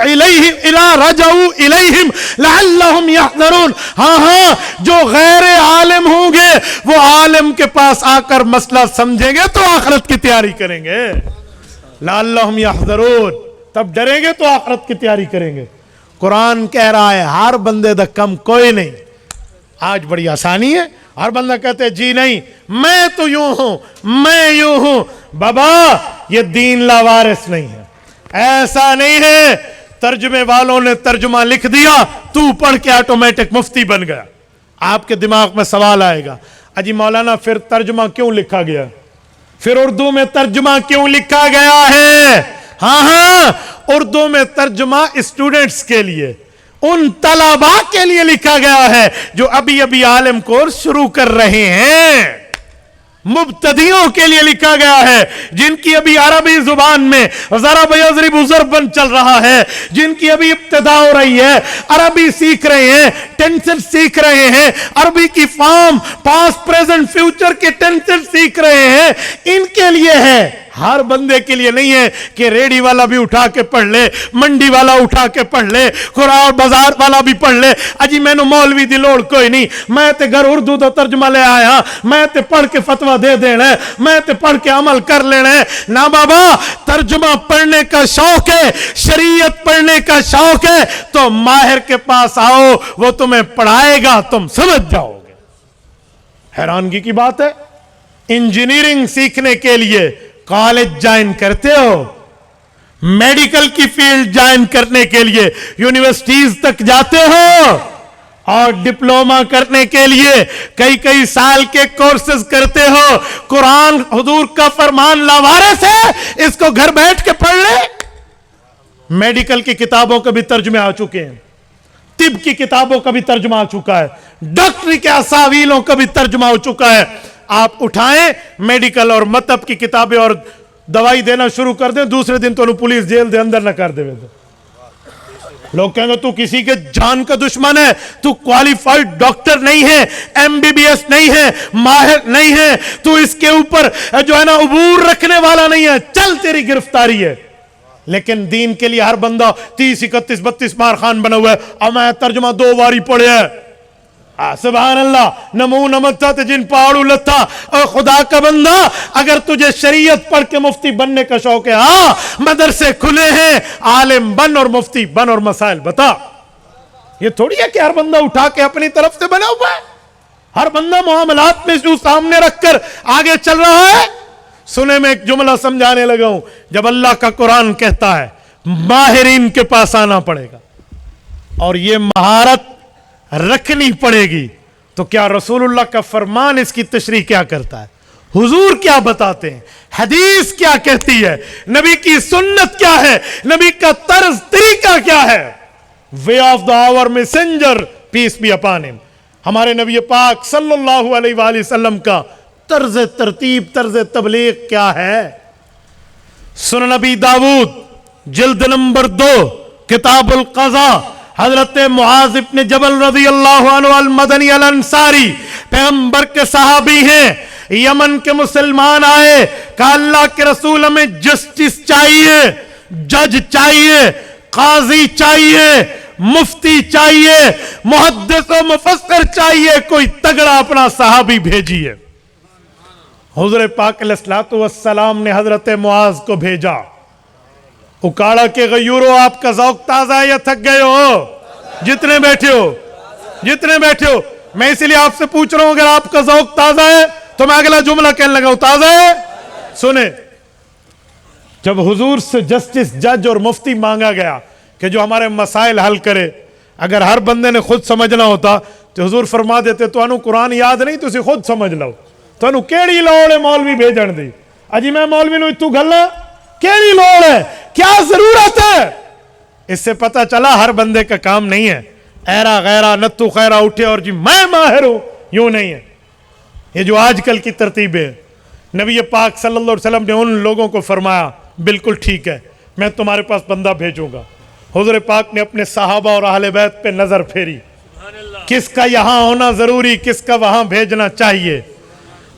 إِلَيْهِمْ لَعَلَّهُمْ يَحْذَرُونَ۔ ہاں جو غیر عالم ہوں گے وہ عالم کے پاس آ کر مسئلہ سمجھیں گے تو آخرت کی تیاری کریں گے۔ لَعَلَّهُمْ يَحْذَرُونَ، تب ڈریں گے تو آخرت کی تیاری کریں گے۔ قرآن کہہ رہا ہے ہر بندے دا کم کوئی نہیں۔ آج بڑی آسانی ہے، ہر بندہ کہتے جی نہیں میں تو یوں ہوں، میں یوں ہوں۔ بابا یہ دین لاوارث نہیں ہے، ایسا نہیں ہے ترجمے والوں نے ترجمہ لکھ دیا تو پڑھ کے آٹومیٹک مفتی بن گیا۔ آپ کے دماغ میں سوال آئے گا اجی مولانا پھر ترجمہ کیوں لکھا گیا، پھر اردو میں ترجمہ کیوں لکھا گیا ہے؟ ہاں اردو میں ترجمہ اسٹوڈنٹس کے لیے، ان طلباء کے لیے لکھا گیا ہے جو ابھی ابھی عالم کورس شروع کر رہے ہیں، مبتدیوں کے لیے لکھا گیا ہے، جن کی ابھی عربی زبان میں ضرب یضرب ضربا چل رہا ہے، جن کی ابھی ابتدا ہو رہی ہے، عربی سیکھ رہے ہیں، ٹینسز سیکھ رہے ہیں، عربی کی فارم پاسٹ پریزنٹ فیوچر کے ٹینسز سیکھ رہے ہیں، ان کے لیے ہے، ہر بندے کے لیے نہیں ہے کہ ریڈی والا بھی اٹھا کے پڑھ لے، منڈی والا اٹھا کے پڑھ لے، قرآن بازار والا بھی پڑھ لے۔ اجی میں نے مولوی دی لوڑ کوئی نہیں، میں تے گھر اردو دا ترجمہ لے آیا، میں تے پڑھ کے فتویٰ دے دینا ہے، میں تے پڑھ کے عمل کر لینا ہے۔ نا بابا، ترجمہ پڑھنے کا شوق ہے، شریعت پڑھنے کا شوق ہے تو ماہر کے پاس آؤ، وہ تمہیں پڑھائے گا، تم سمجھ جاؤ گے۔ حیرانگی کی بات ہے، انجینئرنگ سیکھنے کے لیے کالج جائن کرتے ہو، میڈیکل کی فیلڈ جائن کرنے کے لیے یونیورسٹیز تک جاتے ہو، اور ڈپلومہ کرنے کے لیے کئی سال کے کورسز کرتے ہو۔ قرآن حضور کا فرمان لاوارث ہے، اس کو گھر بیٹھ کے پڑھ لے۔ میڈیکل کی کتابوں کے بھی ترجمے آ چکے ہیں، طب کی کتابوں کا بھی ترجمہ آ چکا ہے، ڈاکٹری کے اساویلوں کا بھی ترجمہ ہو چکا ہے۔ آپ اٹھائیں میڈیکل اور مطب کی کتابیں اور دوائی دینا شروع کر دیں، دوسرے دن تو پولیس جیل دے اندر نہ کر دے۔ لوگ کہیں گے تو کسی کے جان کا دشمن ہے، تو کوالیفائڈ ڈاکٹر نہیں ہے، MBBS نہیں ہے، ماہر نہیں ہے، تو اس کے اوپر جو ہے نا عبور رکھنے والا نہیں ہے، چل تیری گرفتاری ہے۔ لیکن دین کے لیے ہر بندہ 30 31 32 مار خان بنا ہوا ہے، اور میں ترجمہ 2 باری پڑھے ہے۔ سبحان اللہ نمو نمتا جن پہاڑو لتا اور خدا کا بندہ اگر تجھے شریعت پڑھ کے مفتی بننے کا شوق ہے ہاں مدرسے کھلے ہیں عالم بن اور مفتی بن اور مسائل بتا. یہ تھوڑی ہے کہ ہر بندہ اٹھا کے اپنی طرف سے بنا ہوا ہے. ہر بندہ معاملات میں جو سامنے رکھ کر آگے چل رہا ہے. سنے میں ایک جملہ سمجھانے لگا ہوں. جب اللہ کا قرآن کہتا ہے ماہرین کے پاس آنا پڑے گا اور یہ مہارت رکھنی پڑے گی تو کیا رسول اللہ کا فرمان اس کی تشریح کیا کرتا ہے؟ حضور کیا بتاتے ہیں؟ حدیث کیا کہتی ہے؟ نبی کی سنت کیا ہے؟ نبی کا طرز طریقہ کیا ہے؟ Way of the our messenger peace be upon him. ہمارے نبی پاک صلی اللہ علیہ وآلہ وسلم کا طرز ترتیب طرز تبلیغ کیا ہے؟ سنن نبی داؤد جلد نمبر 2 کتاب القضاء حضرت معاذ ابن جبل رضی اللہ عنہ المدنی الانصاری پیغمبر کے صحابی ہیں. یمن کے مسلمان آئے کہا اللہ کے رسول ہمیں جسٹس چاہیے, جج چاہیے, قاضی چاہیے, مفتی چاہیے, محدث و مفسر چاہیے, کوئی تگڑا اپنا صحابی بھیجیے. حضور پاک علیہ الصلوۃ والسلام نے حضرت معاذ کو بھیجا. اکاڑا کے غیورو آپ کا ذوق تازہ ہے یا تھک گئے ہو؟ جتنے بیٹھے ہو میں اسی لیے آپ سے پوچھ رہا ہوں اگر آپ کا ذوق تازہ ہے تو میں اگلا جملہ کہنے لگا ہوں تازہ ہے. سنیں, جب حضور سے جسٹس جج اور مفتی مانگا گیا کہ جو ہمارے مسائل حل کرے, اگر ہر بندے نے خود سمجھنا ہوتا تو حضور فرما دیتے تو انو قرآن یاد نہیں تو اسی خود سمجھ لو. تو انو کیڑی لوڑ ہے مولوی بھیجن دی؟ اجی میں مولوی نو اتو گھلا کیڑی لوڑ ہے, کیا ضرورت ہے؟ اس سے پتہ چلا ہر بندے کا کام نہیں ہے ایرا غیرہ نتو خیرہ اٹھے اور جی میں ماہر ہوں, یوں نہیں ہے. یہ جو آج کل کی ترتیب ہے. نبی پاک صلی اللہ علیہ وسلم نے ان لوگوں کو فرمایا بالکل ٹھیک ہے میں تمہارے پاس بندہ بھیجوں گا. حضور پاک نے اپنے صحابہ اور اہل بیت پہ نظر پھیری, کس کا یہاں ہونا ضروری, کس کا وہاں بھیجنا چاہیے.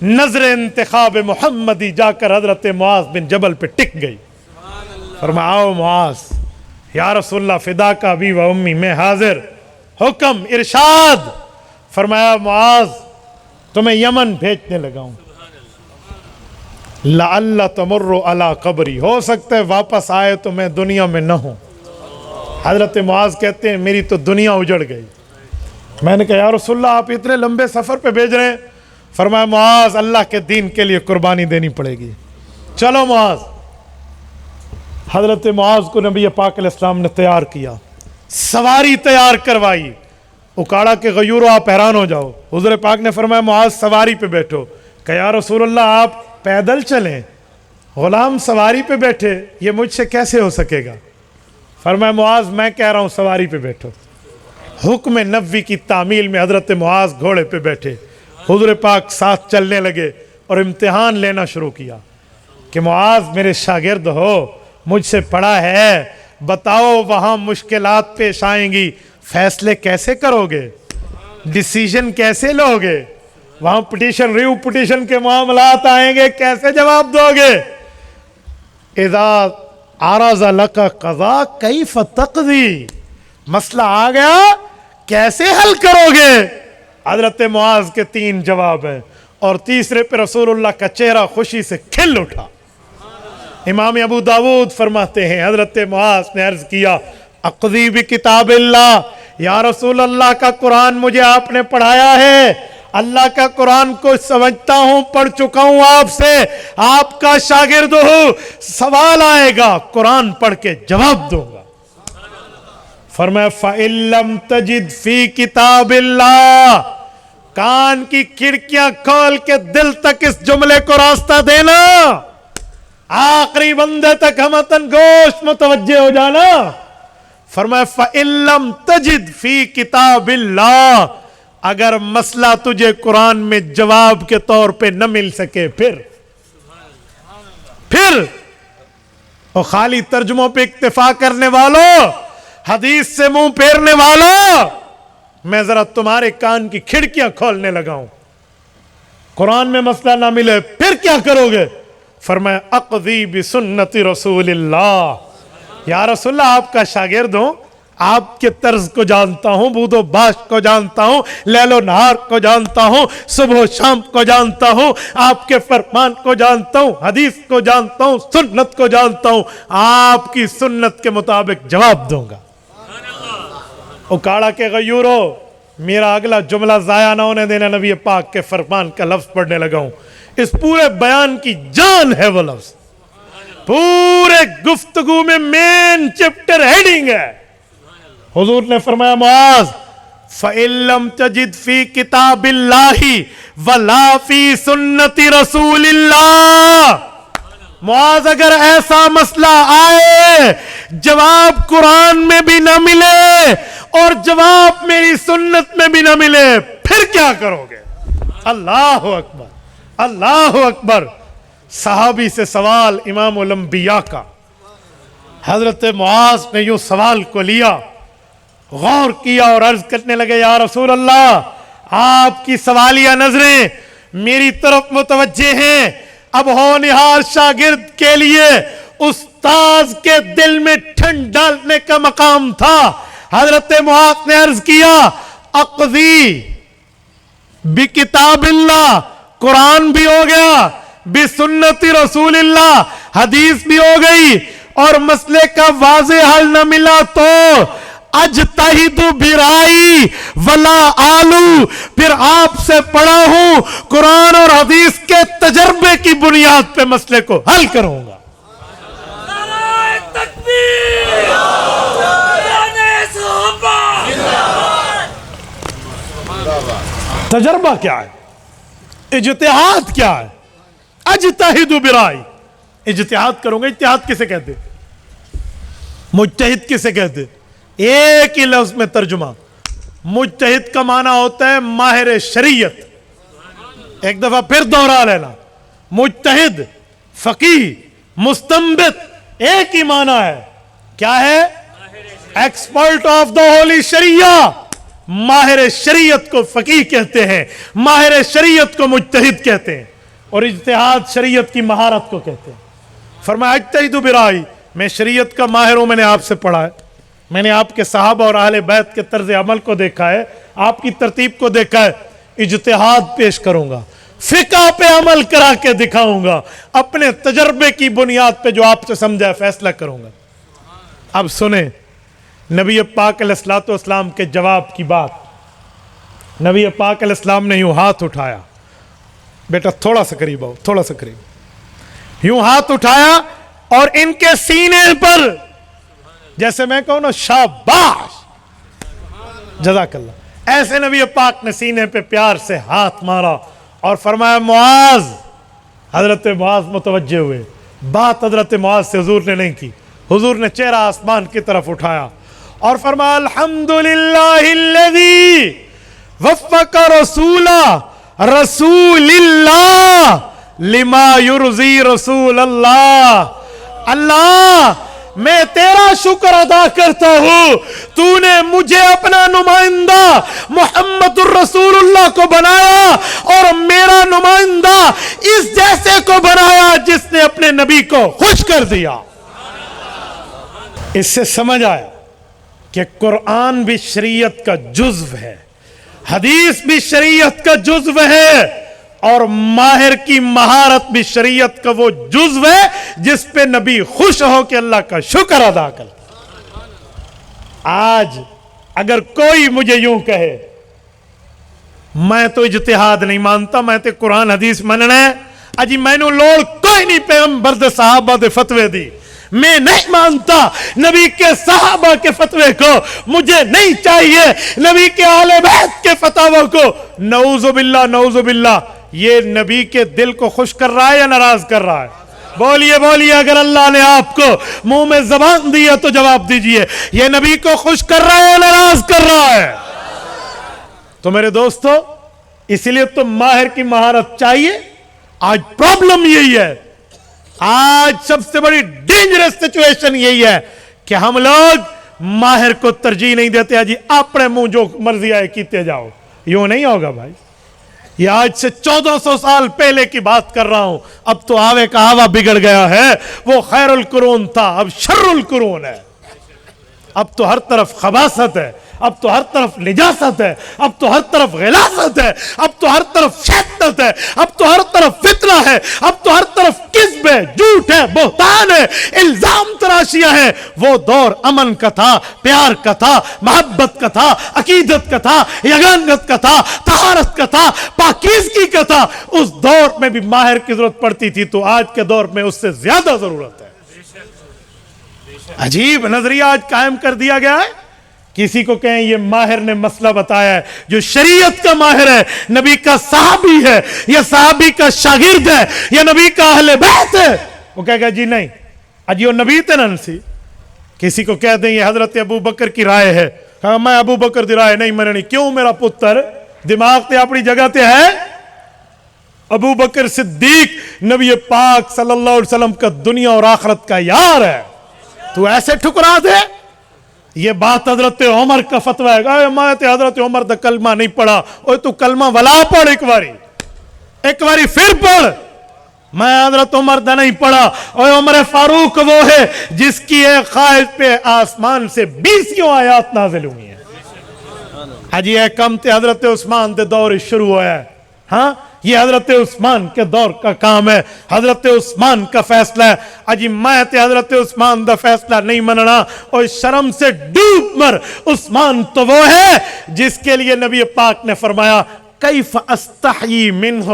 نظر انتخاب محمدی جا کر حضرت معاذ بن جبل پہ ٹک گئی. فرمایا آؤ معاذ, یا رسول اللہ فدا کا ابی و امی, میں حاضر. حکم ارشاد. فرمایا معاذ تمہیں یمن بھیجنے لگا ہوں. لعل تمر علی قبری, ہو سکتا ہے واپس آئے تو میں دنیا میں نہ ہوں. حضرت معاذ کہتے ہیں میری تو دنیا اجڑ گئی. میں نے کہا یا رسول اللہ آپ اتنے لمبے سفر پہ بھیج رہے ہیں. فرمایا معاذ اللہ کے دین کے لیے قربانی دینی پڑے گی, چلو معاذ. حضرت معاذ کو نبی پاک علیہ السلام نے تیار کیا, سواری تیار کروائی. اکاڑا کے غیورو آپ حیران ہو جاؤ. حضور پاک نے فرمایا معاذ سواری پہ بیٹھو. کہ یا رسول اللہ آپ پیدل چلیں, غلام سواری پہ بیٹھے, یہ مجھ سے کیسے ہو سکے گا؟ فرمایا معاذ میں کہہ رہا ہوں سواری پہ بیٹھو. حکم نبوی کی تعمیل میں حضرت معاذ گھوڑے پہ بیٹھے, حضور پاک ساتھ چلنے لگے اور امتحان لینا شروع کیا کہ معاذ میرے شاگرد ہو, مجھ سے پڑھا ہے, بتاؤ وہاں مشکلات پیش آئیں گی, فیصلے کیسے کرو گے, ڈیسیژن کیسے لو گے, وہاں پٹیشن ریو پٹیشن کے معاملات آئیں گے, کیسے جواب دو گے. اذا عرض لک قضا کیف تقضی, مسئلہ آ گیا کیسے حل کرو گے؟ حضرت معاذ کے 3 جواب ہیں اور تیسرے پہ رسول اللہ کا چہرہ خوشی سے کھل اٹھا. امام ابو داود فرماتے ہیں حضرت معاذ نے عرض کیا اقضی بکتاب اللہ, یا رسول اللہ کا قرآن مجھے آپ نے پڑھایا ہے, اللہ کا قرآن کو سمجھتا ہوں, پڑھ چکا ہوں آپ سے, آپ کا شاگرد ہوں, سوال آئے گا قرآن پڑھ کے جواب دوں گا. فرمایا فَإِن لَمْ تَجِدْ فِي كِتَابِ اللَّهِ, کان کی کھڑکیاں کھول کے دل تک اس جملے کو راستہ دینا, آخری بندے تک ہمتن گوش متوجہ ہو جانا. فرمایا فَإِن لَمْ تَجِدْ فِي كِتَابِ اللَّهِ, اگر مسئلہ تجھے قرآن میں جواب کے طور پہ نہ مل سکے پھر اور خالی ترجموں پہ اکتفا کرنے والوں, حدیث سے منہ پھیرنے والوں, میں ذرا تمہارے کان کی کھڑکیاں کھولنے لگا ہوں. قرآن میں مسئلہ نہ ملے پھر کیا کرو گے؟ فرمایا اقضی بسنت رسول اللہ, یا رسول اللہ آپ کا شاگرد ہوں, آپ کے طرز کو جانتا ہوں, بود و باش کو جانتا ہوں, لیل و نہار کو جانتا ہوں, صبح و شام کو جانتا ہوں, آپ کے فرمان کو جانتا ہوں, حدیث کو جانتا ہوں, سنت کو جانتا ہوں, آپ کی سنت کے مطابق جواب دوں گا. اکاڑا کے غیورو, میرا اگلا جملہ ضائع نہ ہونے دینا, نبی پاک کے فرمان کا لفظ پڑھنے لگا ہوں. اس پورے بیان کی جان ہے وہ لفظ, پورے گفتگو میں مین چیپٹر ہیڈنگ ہے. حضور نے فرمایا معاذ فَإِن لَمْ تَجِدْ فِي كِتَابِ اللَّهِ وَلَا فِي سُنَّةِ رَسُولِ اللَّهِ, معاذ اگر ایسا مسئلہ آئے, جواب قرآن میں بھی نہ ملے اور جواب میری سنت میں بھی نہ ملے, پھر کیا کرو گے؟ اللہ اکبر, اللہ اکبر. صحابی سے سوال امام الانبیاء کا. حضرت معاذ نے یوں سوال کو لیا, غور کیا اور عرض کرنے لگے, یا رسول اللہ, آپ کی سوالیہ نظریں میری طرف متوجہ ہیں. اب ہونہار شاگرد کے لیے استاذ کے دل میں ٹھنڈ ڈالنے کا مقام تھا. حضرت معاذ نے عرض کیا, اقضی بکتاب اللہ, قرآن بھی ہو گیا, بسنت رسول اللہ, حدیث بھی ہو گئی, اور مسئلے کا واضح حل نہ ملا تو اجتہد برائی ولا آلو, پھر آپ سے پڑھا ہوں, قرآن اور حدیث کے تجربے کی بنیاد پہ مسئلے کو حل کروں گا. نعرہ تکبیر, نعرہ صحابہ. تجربہ کیا ہے؟ اجتہاد کیا ہے؟ اجتہد برائی, اجتہاد کروں گا. اجتہاد کسے کہتے؟ مجتہد کسے کہتے؟ ایک ہی لفظ میں ترجمہ. مجتہد کا معنی ہوتا ہے ماہر شریعت. ایک دفعہ پھر دوہرا لینا, مجتہد, فقیہ, مستنبط, ایک ہی معنی ہے. کیا ہے؟ Expert of the holy sharia. ماہر شریعت کو فقیہ کہتے ہیں, ماہر شریعت کو مجتہد کہتے ہیں, اور اجتہاد شریعت کی مہارت کو کہتے ہیں. فرمایا اجتہد برائی, میں شریعت کا ماہر ہوں, میں نے آپ سے پڑھا ہے, میں نے آپ کے صحابہ اور اہل بیت کے طرز عمل کو دیکھا ہے, آپ کی ترتیب کو دیکھا ہے. اجتہاد پیش کروں گا, فقہ پہ عمل کرا کے دکھاؤں گا, اپنے تجربے کی بنیاد پہ جو آپ سے سمجھا فیصلہ کروں گا. اب سنیں نبی پاک علیہ الصلوۃ والسلام کے جواب کی بات. نبی پاک علیہ السلام نے یوں ہاتھ اٹھایا, بیٹا تھوڑا سا قریب آؤ, تھوڑا سا قریب, یوں ہاتھ اٹھایا اور ان کے سینے پر, جیسے میں کہوں نا شاباش, جزاک اللہ, ایسے نبی پاک نے سینے پہ پیار سے ہاتھ مارا اور فرمایا معاذ. حضرت معاذ متوجہ ہوئے. بات حضرت معاذ سے حضور نے نہیں کی. حضور نے چہرہ آسمان کی طرف اٹھایا اور فرمایا الحمدللہ الذی وفق رسول اللہ لما یرضی رسول اللہ. اللہ, میں تیرا شکر ادا کرتا ہوں, تو نے مجھے اپنا نمائندہ محمد الرسول اللہ کو بنایا اور میرا نمائندہ اس جیسے کو بنایا جس نے اپنے نبی کو خوش کر دیا. اس سے سمجھ آیا کہ قرآن بھی شریعت کا جزو ہے, حدیث بھی شریعت کا جزو ہے, اور ماہر کی مہارت بھی شریعت کا وہ جزو ہے جس پہ نبی خوش ہو کہ اللہ کا شکر ادا کر. آج اگر کوئی مجھے یوں کہے میں تو اجتہاد نہیں مانتا, میں تو قرآن حدیث مننا ہے, اجی میں نے لوڑ کوئی نہیں پیغمبر دے صحابہ دے فتوے دی, میں نہیں مانتا نبی کے صحابہ کے فتوے کو, مجھے نہیں چاہیے نبی کے اہل بیت کے فتاووں کو. نعوذ باللہ, نعوذ باللہ. یہ نبی کے دل کو خوش کر رہا ہے یا ناراض کر رہا ہے؟ بولیے بولیے, اگر اللہ نے آپ کو منہ میں زبان دی ہے تو جواب دیجئے, یہ نبی کو خوش کر رہا ہے یا ناراض کر رہا ہے؟ تو میرے دوستو, اسی لیے تو ماہر کی مہارت چاہیے. آج پرابلم یہی ہے, آج سب سے بڑی ڈینجرس سچویشن یہی ہے کہ ہم لوگ ماہر کو ترجیح نہیں دیتے. جی اپنے منہ جو مرضی آئے کیتے جاؤ. یوں نہیں ہوگا بھائی. یہ آج سے 1400 سال پہلے کی بات کر رہا ہوں. اب تو آوے کا آوا بگڑ گیا ہے. وہ خیر القرون تھا, اب شر القرون ہے. اب تو ہر طرف خباثت ہے، اب تو ہر طرف نجاست ہے، اب تو ہر طرف غلاظت ہے، اب تو ہر طرف شدت ہے، اب تو ہر طرف فتنہ ہے، اب تو ہر طرف کذب ہے، جھوٹ ہے، بہتان ہے، الزام تراشیاں ہیں۔ وہ دور امن کا تھا، پیار کا تھا، محبت کا تھا، عقیدت کا تھا، یگانت کا تھا، طہارت کا تھا، پاکیزگی کا تھا۔ اس دور میں بھی ماہر کی ضرورت پڑتی تھی، تو آج کے دور میں اس سے زیادہ ضرورت ہے۔ عجیب نظریہ آج قائم کر دیا گیا ہے۔ کسی کو کہیں یہ ماہر نے مسئلہ بتایا ہے، جو شریعت کا ماہر ہے، نبی کا صحابی ہے، یا صحابی کا شاگرد ہے، یا نبی کا اہل بیت ہے، وہ کہے گا جی نہیں اجی وہ نبی تے نہ سی۔ کسی کو کہہ دیں یہ حضرت ابو بکر کی رائے ہے، ہاں میں ابو بکر دی رائے نہیں مننی، کیوں میرا پتر دماغ تے اپنی جگہ تے ہے۔ ابو بکر صدیق نبی پاک صلی اللہ علیہ وسلم کا دنیا اور آخرت کا یار ہے، تو ایسے ٹھکرا دے۔ یہ بات حضرت عمر کا فتویٰ ہے، میں تے حضرت عمر دا کلمہ نہیں پڑھا، اوہ تو کلمہ ولا پڑھ ایک باری پھر پڑھ۔ میں حضرت عمر دا نہیں پڑھا، اوہ عمر فاروق وہ ہے جس کی ایک خواہش پہ آسمان سے 20 آیات نازل ہوئی ہیں۔ حجی اے کم تے حضرت عثمان دے دور شروع ہوا ہے، ہاں یہ حضرت عثمان کے دور کا کام ہے، حضرت عثمان کا فیصلہ ہے۔ اجی میں تے حضرت عثمان دا فیصلہ نہیں مننا، اور شرم سے ڈوب مر۔ عثمان تو وہ ہے جس کے لیے نبی پاک نے فرمایا کیف استحیی منہ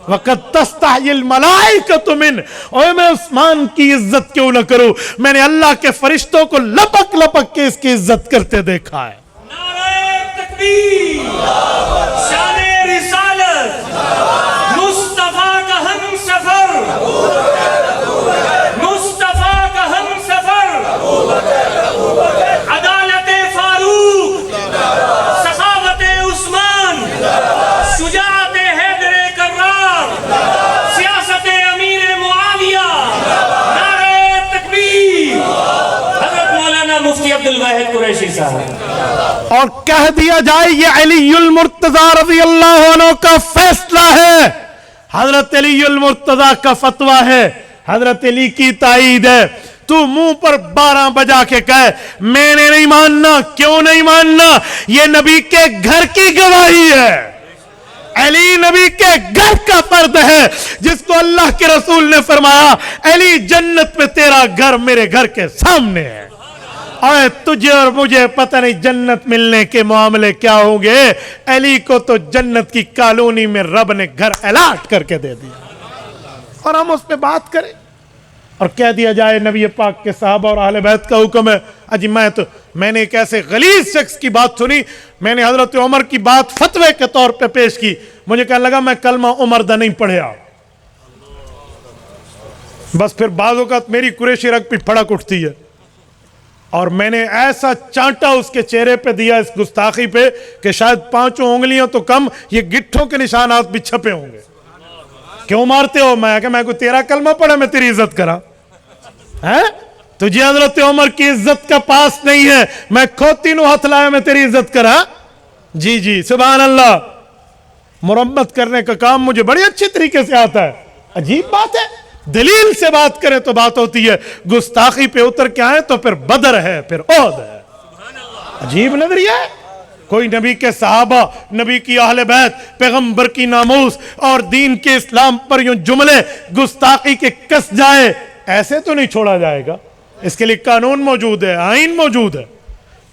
وقد تستحیی الملائکۃ منہ، اور میں عثمان کی عزت کیوں نہ کروں، میں نے اللہ کے فرشتوں کو لپک لپک کے اس کی عزت کرتے دیکھا ہے۔ نعرہ تکبیر، شان رسالت، مصطفیٰ کا ہم سفر، مصطفیٰ کا ہم سفر، عدالت فاروق، سخاوت عثمان، شجاعت حیدر کرار، سیاست امیر معاویہ، نعرہ تکبیر، حضرت مولانا مفتی عبدالواحد قریشی صاحب۔ اور کہہ دیا جائے یہ علی المرتضی رضی اللہ عنہ کا فیصلہ ہے، حضرت علی المرتضی کا فتویٰ ہے، حضرت علی کی تائید ہے۔ تو منہ پر 12 بجا کے کہے میں نے نہیں ماننا، کیوں نہیں ماننا؟ یہ نبی کے گھر کی گواہی ہے، علی نبی کے گھر کا فرد ہے، جس کو اللہ کے رسول نے فرمایا علی جنت میں تیرا گھر میرے گھر کے سامنے ہے۔ اور تجھے اور مجھے پتہ نہیں جنت ملنے کے معاملے کیا ہوں گے، علی کو تو جنت کی کالونی میں رب نے گھر الاٹ کر کے دے دیا، اور ہم اس پہ بات کریں اور کہہ دیا جائے نبی پاک کے صحابہ اور اہل بیت کا حکم ہے۔ اجی میں نے ایک ایسے غلیظ شخص کی بات سنی، میں نے حضرت عمر کی بات فتوے کے طور پہ پیش کی، مجھے کہنے لگا میں کلمہ عمر دا نہیں پڑھیا۔ بس پھر بعض اوقات میری قریشی رگ پہ پھڑک اٹھتی ہے، اور میں نے ایسا چانٹا اس کے چہرے پہ دیا اس گستاخی پہ کہ شاید 5 انگلیاں تو کم یہ گٹھوں کے نشانات بھی چھپے ہوں گے۔ کیوں مارتے ہو؟ میں کہ میں کوئی تیرا کلمہ پڑھا میں تیری عزت کرا ہے؟ تجھے حضرت عمر کی عزت کا پاس نہیں ہے، میں کھوتی نو ہاتھ لایا میں تیری عزت کرا؟ جی جی سبحان اللہ، مرمت کرنے کا کام مجھے بڑی اچھی طریقے سے آتا ہے۔ عجیب بات ہے، دلیل سے بات کریں تو بات ہوتی ہے، گستاخی پہ اتر کے آئے تو پھر بدر ہے، پھر احد ہے۔ عجیب نظریہ ہے۔ کوئی نبی کے صحابہ، نبی کی اہل بیت، پیغمبر کی ناموس اور دین کے اسلام پر یوں جملے گستاخی کے کس جائے، ایسے تو نہیں چھوڑا جائے گا۔ اس کے لیے قانون موجود ہے، آئین موجود ہے،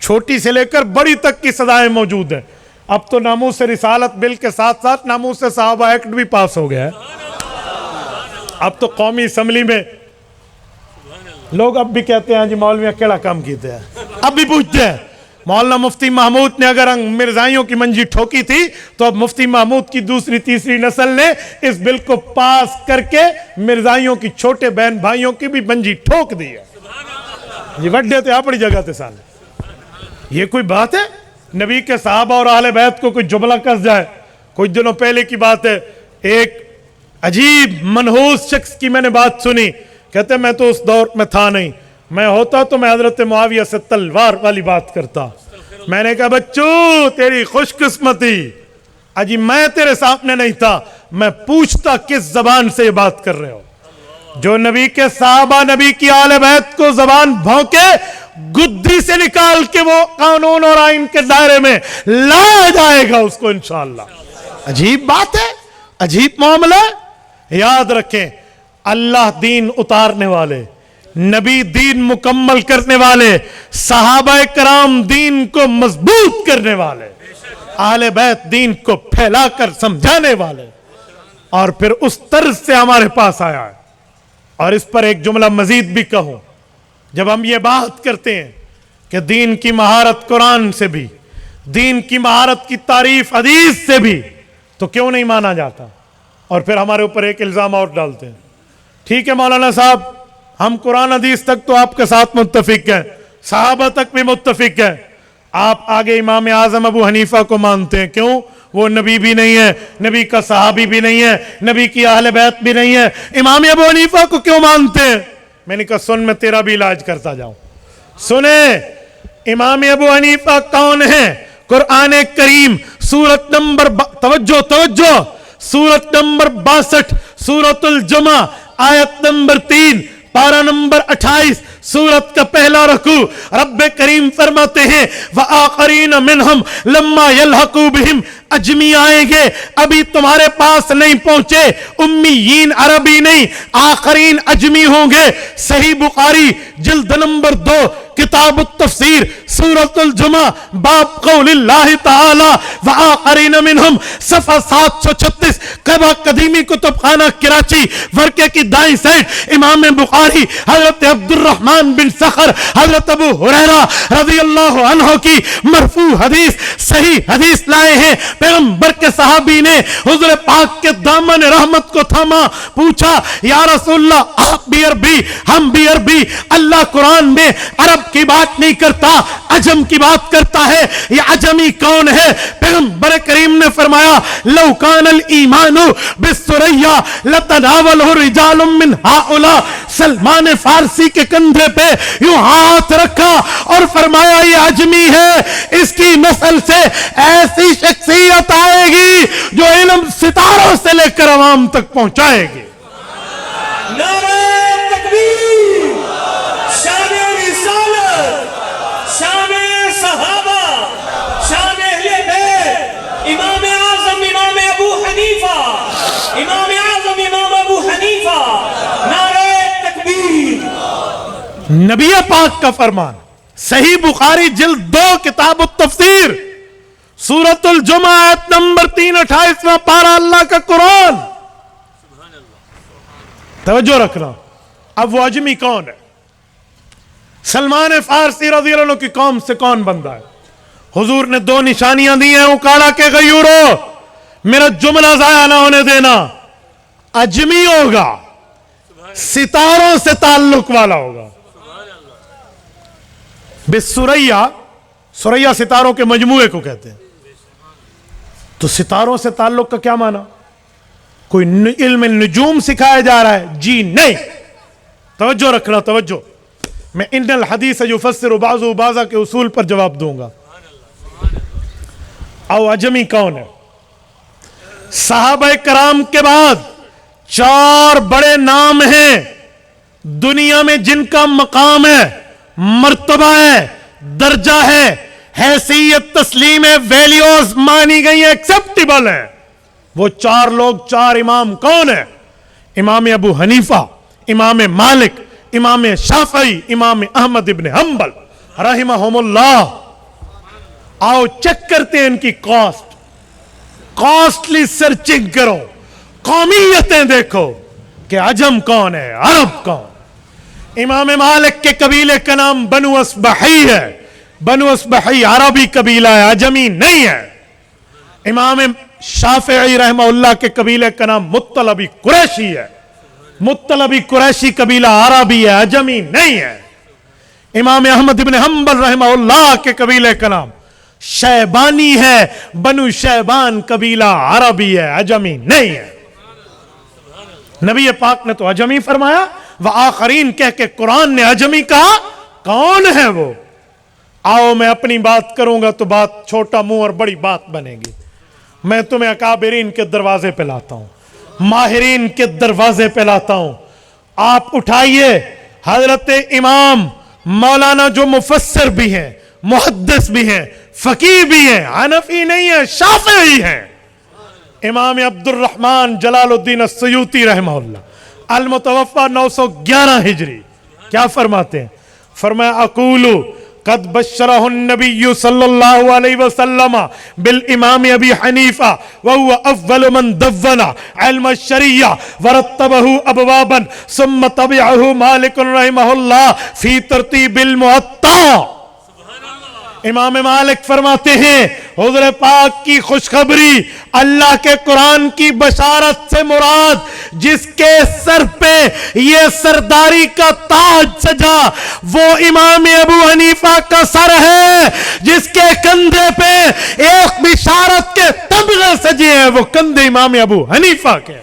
چھوٹی سے لے کر بڑی تک کی سزائیں موجود ہیں۔ اب تو ناموس رسالت بل کے ساتھ ساتھ ناموس صحابہ ایکٹ بھی پاس ہو گیا ہے۔ اب تو قومی اسمبلی میں لوگ اب بھی کہتے ہیں جی مولویاں کیڑا کام کیتے ہیں، اب بھی پوچھتے ہیں مولانا مفتی محمود نے اگر مرزائیوں کی منجی ٹھوکی تھی تو اب مفتی محمود کی دوسری تیسری نسل نے اس بل کو پاس کر کے مرزائیوں کی چھوٹے بہن بھائیوں کی بھی منجی ٹھوک دی ہے۔ یہ وڈے تھے اپنی جگہ تے سالے، یہ کوئی بات ہے؟ نبی کے صحابہ اور اہل بیت کو کوئی جملہ کس جائے۔ کچھ دنوں پہلے کی بات ہے، ایک عجیب منحوس شخص کی میں نے بات سنی، کہتے میں تو اس دور میں تھا نہیں، میں ہوتا تو میں حضرت معاویہ سے تلوار والی بات کرتا۔ میں نے کہا بچو تیری خوش قسمتی، اجی میں تیرے سامنے نہیں تھا، میں پوچھتا کس زبان سے یہ بات کر رہے ہو؟ جو نبی کے صحابہ، نبی کی آل بیت کو زبان بھونکے، گدی سے نکال کے وہ قانون اور آئین کے دائرے میں لایا جائے گا اس کو انشاءاللہ۔ عجیب بات ہے، عجیب معاملہ ہے۔ یاد رکھیں، اللہ دین اتارنے والے، نبی دین مکمل کرنے والے، صحابہ کرام دین کو مضبوط کرنے والے، اہل بیت دین کو پھیلا کر سمجھانے والے، اور پھر اس طرز سے ہمارے پاس آیا ہے۔ اور اس پر ایک جملہ مزید بھی کہوں، جب ہم یہ بات کرتے ہیں کہ دین کی مہارت قرآن سے بھی، دین کی مہارت کی تعریف حدیث سے بھی، تو کیوں نہیں مانا جاتا؟ اور پھر ہمارے اوپر ایک الزام اور ڈالتے ہیں، ٹھیک ہے مولانا صاحب، ہم قرآن حدیث تک تو آپ کے ساتھ متفق ہیں، صحابہ تک بھی متفق ہیں، آپ آگے امام اعظم ابو حنیفہ کو مانتے ہیں، کیوں؟ وہ نبی بھی نہیں ہے، نبی کا صحابی بھی نہیں ہے، نبی کی اہل بیت بھی نہیں ہے، امام ابو حنیفہ کو کیوں مانتے ہیں؟ میں نے کہا سن، میں تیرا بھی علاج کرتا جاؤں۔ سنیں، امام ابو حنیفہ کون ہیں؟ قرآن کریم سورت نمبر توجہ سورت نمبر 62 سورت الجمعہ آیت نمبر 3 پارہ نمبر 28 سورت کا پہلا رکوع، رب کریم فرماتے ہیں وَآخَرِينَ مِنْهُمْ لَمَّا يَلْحَقُوا بِهِمْ، اجمی آئیں گے، ابھی تمہارے پاس نہیں پہنچے، امیین عربی نہیں، آخرین اجمی ہوں گے۔ صحیح بخاری جلد نمبر 2 کتاب التفسیر سورت الجمعہ باب قول اللہ تعالی وآخرین منہم، صفحہ 736، قبہ قدیمی کتب خانہ کراچی، ورقے کی دائیں سائڈ، امام بخاری حضرت عبد الرحمن بن سخر حضرت ابو ہریرہ رضی اللہ عنہ کی مرفوع حدیث، صحیح حدیث لائے ہیں۔ پیغمبر کے صحابی نے حضور پاک کے دامن رحمت کو تھاما، پوچھا یا رسول اللہ آپ بھی عربی ہم بھی عربی، اللہ قرآن میں عرب کی بات نہیں کرتا، عجم کی بات کرتا ہے، یہ عجمی کون ہے؟ پیغمبر کریم نے فرمایا لو کان الایمان بالثریا لتناولہ رجال من ہؤلاء، سلمان فارسی کے کندھے پہ یوں ہاتھ رکھا اور فرمایا یہ عجمی ہے، اس کی نسل سے ایسی شخصیت آئے گی جو علم ستاروں سے لے کر عوام تک پہنچائے گی۔ نعرہ تکبیر، شان رسالت، شان صحابہ، شان اہل بیت، امام اعظم امام ابو حنیفہ، امام اعظم امام ابو حنیفہ، نعرہ تکبیر۔ نبی پاک کا فرمان، صحیح بخاری جلد 2 کتاب التفسیر سورت الجمعہ آیت نمبر 3 28واں پارہ، اللہ کا قرآن۔ توجہ رکھنا، اب وہ عجمی کون ہے؟ سلمان فارسی رضی اللہ عنہ کی قوم سے کون بندہ ہے؟ حضور نے 2 نشانیاں دی ہیں، اکاڑا کے غیورو، میرا جملہ ضائع نہ ہونے دینا، عجمی ہوگا، ستاروں سے تعلق والا ہوگا۔ بسریا، سریا ستاروں کے مجموعے کو کہتے ہیں، تو ستاروں سے تعلق کا کیا معنی؟ کوئی علم نجوم سکھایا جا رہا ہے؟ جی نہیں۔ توجہ رکھنا، توجہ، میں ان الحدیث یفسر بعضہ بعضا کے اصول پر جواب دوں گا۔ او عجمی کون ہے؟ صحابہ کرام کے بعد 4 بڑے نام ہیں دنیا میں جن کا مقام ہے، مرتبہ ہے، درجہ ہے، حیثیت تسلیم ہے، ویلیوز مانی گئی ہیں، ایکسپٹیبل ہیں۔ وہ 4 لوگ، 4 امام کون ہیں؟ امام ابو حنیفہ، امام مالک، امام شافعی، امام احمد ابن حنبل رحمہم اللہ۔ آؤ چیک کرتے ہیں ان کی کاسٹلی سرچنگ کرو، قومیتیں دیکھو کہ عجم کون ہے، عرب کون۔ امام مالک کے قبیلے کا نام بنو اصبحی ہے، بنو اصبحی عربی قبیلہ ہے، عجمی نہیں ہے۔ امام شافعی رحمہ اللہ کے قبیلے کا نام مطلبی قریشی ہے، مطلبی قریشی قبیلہ عربی ہے، عجمی نہیں ہے۔ امام احمد ابن حنبل رحمہ اللہ کے قبیلے کا نام شیبانی ہے، بنو شیبان قبیلہ عربی ہے، عجمی نہیں ہے۔ نبی پاک نے تو عجمی فرمایا، وآخرین کہہ کے قرآن نے عجمی کہا، کون ہے وہ؟ آؤ میں اپنی بات کروں گا تو بات چھوٹا منہ اور بڑی بات بنے گی۔ میں تمہیں اکابرین کے دروازے پہ لاتا ہوں، ماہرین کے دروازے پہ لاتا ہوں۔ آپ اٹھائیے حضرت امام مولانا جو مفسر بھی ہیں، محدث بھی ہیں، فقیہ بھی ہیں، حنفی نہیں ہیں، شافعی ہیں، امام عبد الرحمن جلال الدین السیوطی رحمہ اللہ المتوفى 911 ہجری کیا فرماتے ہیں؟ فرمایا اقولو قد بشرہ النبی صلی اللہ علیہ وسلم بالامام ابی حنیفہ وهو اول من دون علم الشریعہ ورتبہ ابوابا ثم تبعہ مالک رحمہ اللہ فی ترتیب الموطا۔ امام مالک فرماتے ہیں حضور پاک کی خوشخبری، اللہ کے قرآن کی بشارت سے مراد جس کے سر پہ یہ سرداری کا تاج سجا وہ امام ابو حنیفہ کا سر ہے، جس کے کندھے پہ ایک بشارت کے تمغے سجے ہیں وہ کندھے امام ابو حنیفہ کے۔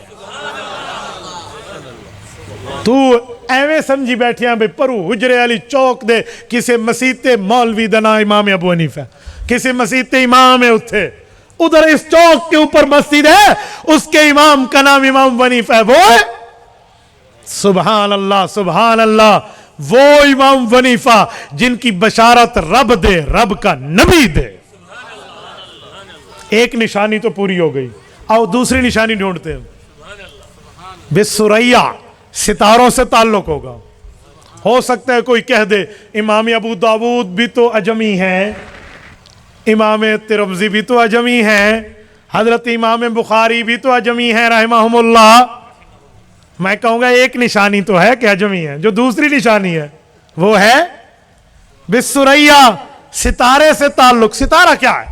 تو ایویں سمجھی بیٹھے ہیں بھئی پرو حجرے علی چوک دے کسے مسیتے مولوی دنا امام ابو حنیفہ، کسے مسیتے امام ہے اتھے، ادھر اس چوک کے اوپر مسجد ہے اس کے امام کا نام امام ابو حنیفہ ہے، وہ ہے سبحان اللہ سبحان اللہ، وہ امام ابو حنیفہ جن کی بشارت رب دے، رب کا نبی دے۔ ایک نشانی تو پوری ہو گئی، آؤ دوسری نشانی ڈھونڈتے ہیں۔ بسریہ ستاروں سے تعلق ہوگا۔ ہو سکتا ہے کوئی کہہ دے امام ابو داود بھی تو اجمی ہیں، امام ترمذی بھی تو اجمی ہیں، حضرت امام بخاری بھی تو اجمی ہیں رحمہم اللہ۔ میں کہوں گا ایک نشانی تو ہے کہ اجمی ہے، جو دوسری نشانی ہے وہ ہے بسریہ ستارے سے تعلق۔ ستارہ کیا ہے؟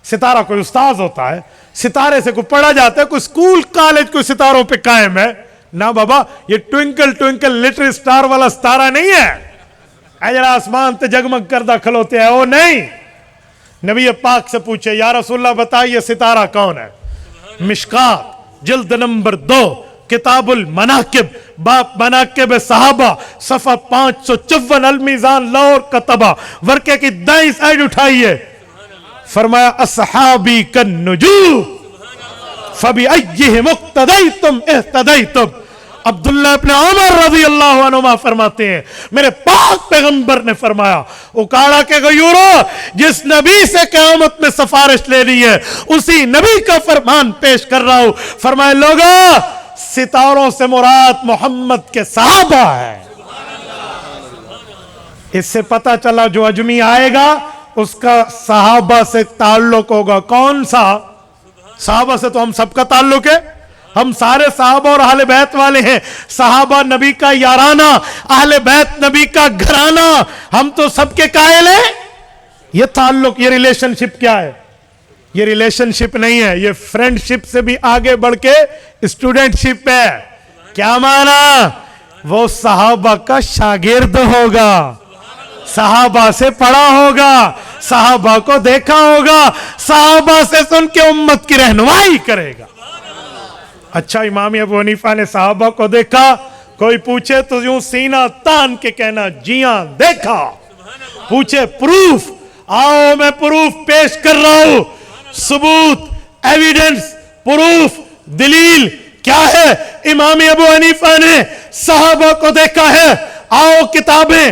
ستارہ کوئی استاذ ہوتا ہے، ستارے سے کوئی پڑھا جاتا ہے، کوئی سکول کالج کوئی ستاروں پہ قائم ہے نا بابا، یہ ٹوئنکل ٹوئنکل لٹل سٹار والا ستارہ نہیں ہے، اجر آسمان تے جگمگ کردہ کھلوتے ہیں، وہ نہیں۔ نبی پاک سے پوچھے یا رسول اللہ بتائیے ستارہ کون ہے؟ مشکات جلد نمبر 2 کتاب المناقب باب مناقب صحابہ صفحہ 554 المیزان لاہور کتبہ ورقے کی دائیں سائیڈ اٹھائیے، فرمایا اصحابی کالنجوم فَبِأَيِّهِمُ اقْتَدَيْتُمْ اِهْتَدَيْتُمْ۔ عبداللہ ابن عمر رضی اللہ عنہما فرماتے ہیں میرے پاک پیغمبر نے فرمایا اکاڑا کے غیورو، جس نبی سے قیامت میں سفارش لے لی ہے اسی نبی کا فرمان پیش کر رہا ہوں۔ فرمائے لوگوں ستاروں سے مراد محمد کے صحابہ ہے۔ اس سے پتہ چلا جو اجمی آئے گا اس کا صحابہ سے تعلق ہوگا۔ کون سا؟ صحابہ سے تو ہم سب کا تعلق ہے، ہم سارے صحابہ اور اہل بیت والے ہیں، صحابہ نبی کا یارانہ، اہل بیت نبی کا گھرانہ، ہم تو سب کے قائل ہیں۔ یہ تعلق، یہ ریلیشن شپ کیا ہے؟ یہ ریلیشن شپ نہیں ہے، یہ فرینڈ شپ سے بھی آگے بڑھ کے اسٹوڈنٹ شپ ہے۔ کیا معنی؟ وہ صحابہ کا شاگرد ہوگا، صحابہ سے پڑھا ہوگا، صحابہ کو دیکھا ہوگا، صحابہ سے سن کے امت کی رہنمائی کرے گا۔ اچھا امام ابو حنیفہ نے صحابہ کو دیکھا، کوئی پوچھے تو یوں سینہ تان کے کہنا جی ہاں دیکھا، پوچھے پروف، آؤ میں پروف پیش کر رہا ہوں، ثبوت، ایویڈنس، پروف، دلیل کیا ہے؟ امام ابو حنیفہ نے صحابہ کو دیکھا ہے، آؤ کتابیں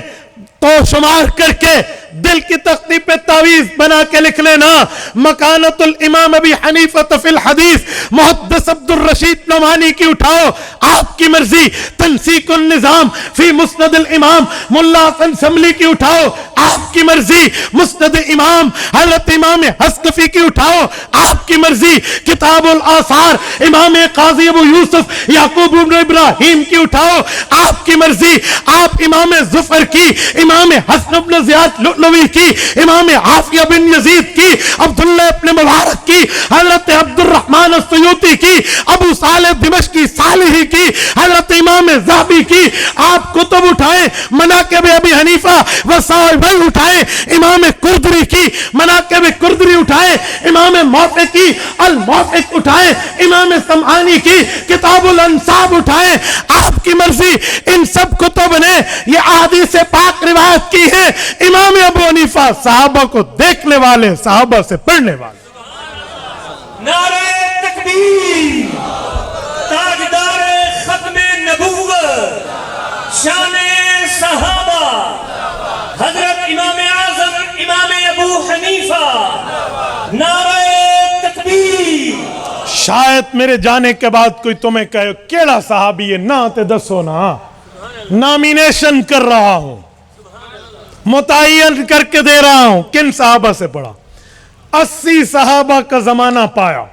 تو شمار کر کے دل کی تختی پہ تعویذ بنا کے لکھ لینا، مکانت الامام ابی حنیفہ فی الحدیث محدث عبد الرشید نعمانی کی اٹھاؤ، آپ کی مرضی، تنسیق النظام فی مسند الامام ملا حسن شملی کی اٹھاؤ، آپ کی مرضی، مسند امام حضرت امام حسکفی کی اٹھاؤ، آپ کی مرضی، کتاب الآثار امام قاضی ابو یوسف یعقوب بن ابراہیم کی اٹھاؤ، آپ کی مرضی، آپ امام ظفر کی، امام حسن بن زیاد لؤلؤی کی، امام عافیہ بن یزید کی، عبداللہ ابن مبارک کی، حضرت عبد الرحمن السیوطی کی، ابو صالح دمشقی صالحی کی، حضرت امام ذہبی کی، آپ کتب اٹھائیں، مناقب ابی حنیفہ وصائب اٹھائیں، امام قردری کی مناقب قردری اٹھائیں، امام موفقی الموفق اٹھائیں، امام سمعانی کی کتاب الانصاب اٹھائیں، آپ کی مرضی۔ ان سب کتب نے یہ احادیث پاک روایت کی ہے، امام ابو حنیفہ صحابہ کو دیکھنے والے، صحابہ سے پڑھنے والے۔ نعرہ تکبیر، تاجدار ختم نبوت، شان صحابہ، شاید میرے جانے کے بعد کوئی تمہیں کہے کیڑا صحابی ہے، نہ تے دسو نا، نامینیشن کر رہا ہوں، متعین کر کے دے رہا ہوں۔ کن صحابہ سے پڑھا؟ 80 صحابہ کا زمانہ پایا،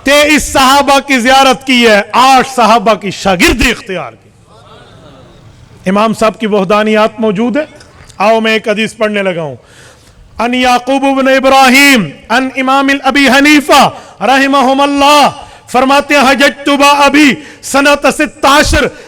23 صحابہ کی زیارت کی ہے، 8 صحابہ کی شاگردی اختیار کی۔ امام صاحب کی وحدانیات موجود ہے۔ آؤ میں ایک حدیث پڑھنے لگا ہوں۔ ان یعقوب بن ابراہیم ان امام ابی حنیفہ رحمہم اللہ فرماتے ہیں حججت با ابی سنت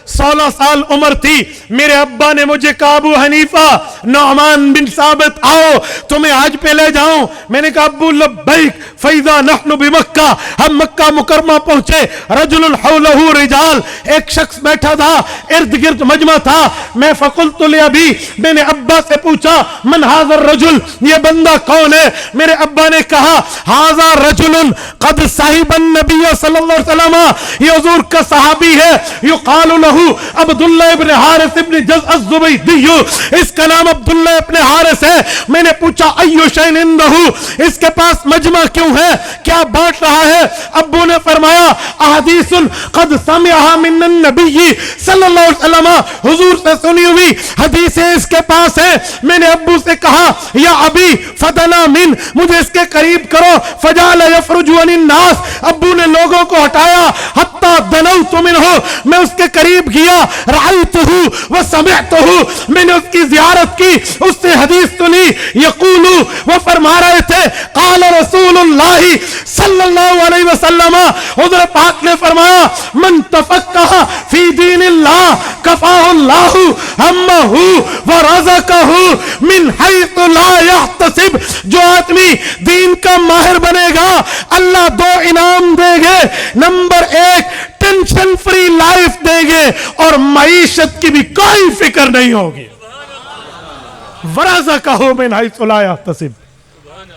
16 سال عمر تھی، میرے ابا نے مجھے کہا ابو حنیفہ نعمان بن ثابت آؤ تمہیں حج پہ لے جاؤں۔ میں نے کہا ابو لبیک، فیضا نحن بمکہ، ہم مکہ مکرمہ پہنچے، رجل حولہ رجال، ایک شخص بیٹھا تھا، ارد گرد مجمع تھا۔ میں فقلت لابی، میں نے ابا سے پوچھا من ھذا الرجل، یہ بندہ کون ہے؟ میرے ابا نے کہا ھذا رجل قد صاحب النبی صلی اللہ علیہ وسلم، یہ حضور کا صحابی ہے، یقال لہو عبداللہ ابن حارث ابن جز الزبیدی، اس کا نام عبداللہ ابن حارث ہے۔ میں نے پوچھا ایو شین عندہ، اس کے پاس مجمع کیوں ہے، کیا بانٹ رہا ہے؟ ابو نے فرمایا احادیث قد سمعها من النبی صلی اللہ علیہ وسلم، حضور سے سنی ہوئی حدیثیں اس کے پاس ہیں۔ میں نے ابو سے کہا یا ابی فدنا من، مجھے اس کے قریب کرو، فجعل یفرج عن الناس، ابو نے لوگوں کو ہٹایا، حتی دنوت منہ، میں اس کے قریب گیا، رأیتہ وسمعتہ، میں نے اس کی زیارت کی، اس سے حدیث سنی، یقول، وہ فرما رہے تھے قال رسول اللہ صلی اللہ علیہ وسلم، حضور پاک نے فرمایا من تفقہ فی دین اللہ کفاہ اللہ ہمہ ورزقہ من حیث لا یحتسب، جو آدمی دین کا ماہر بنے گا اللہ 2 انعام دے گے، نمبر 1 ٹینشن فری لائف دیں گے اور معیشت کی بھی کوئی فکر نہیں ہوگی، ورزقہ من حیث لا یحتسب،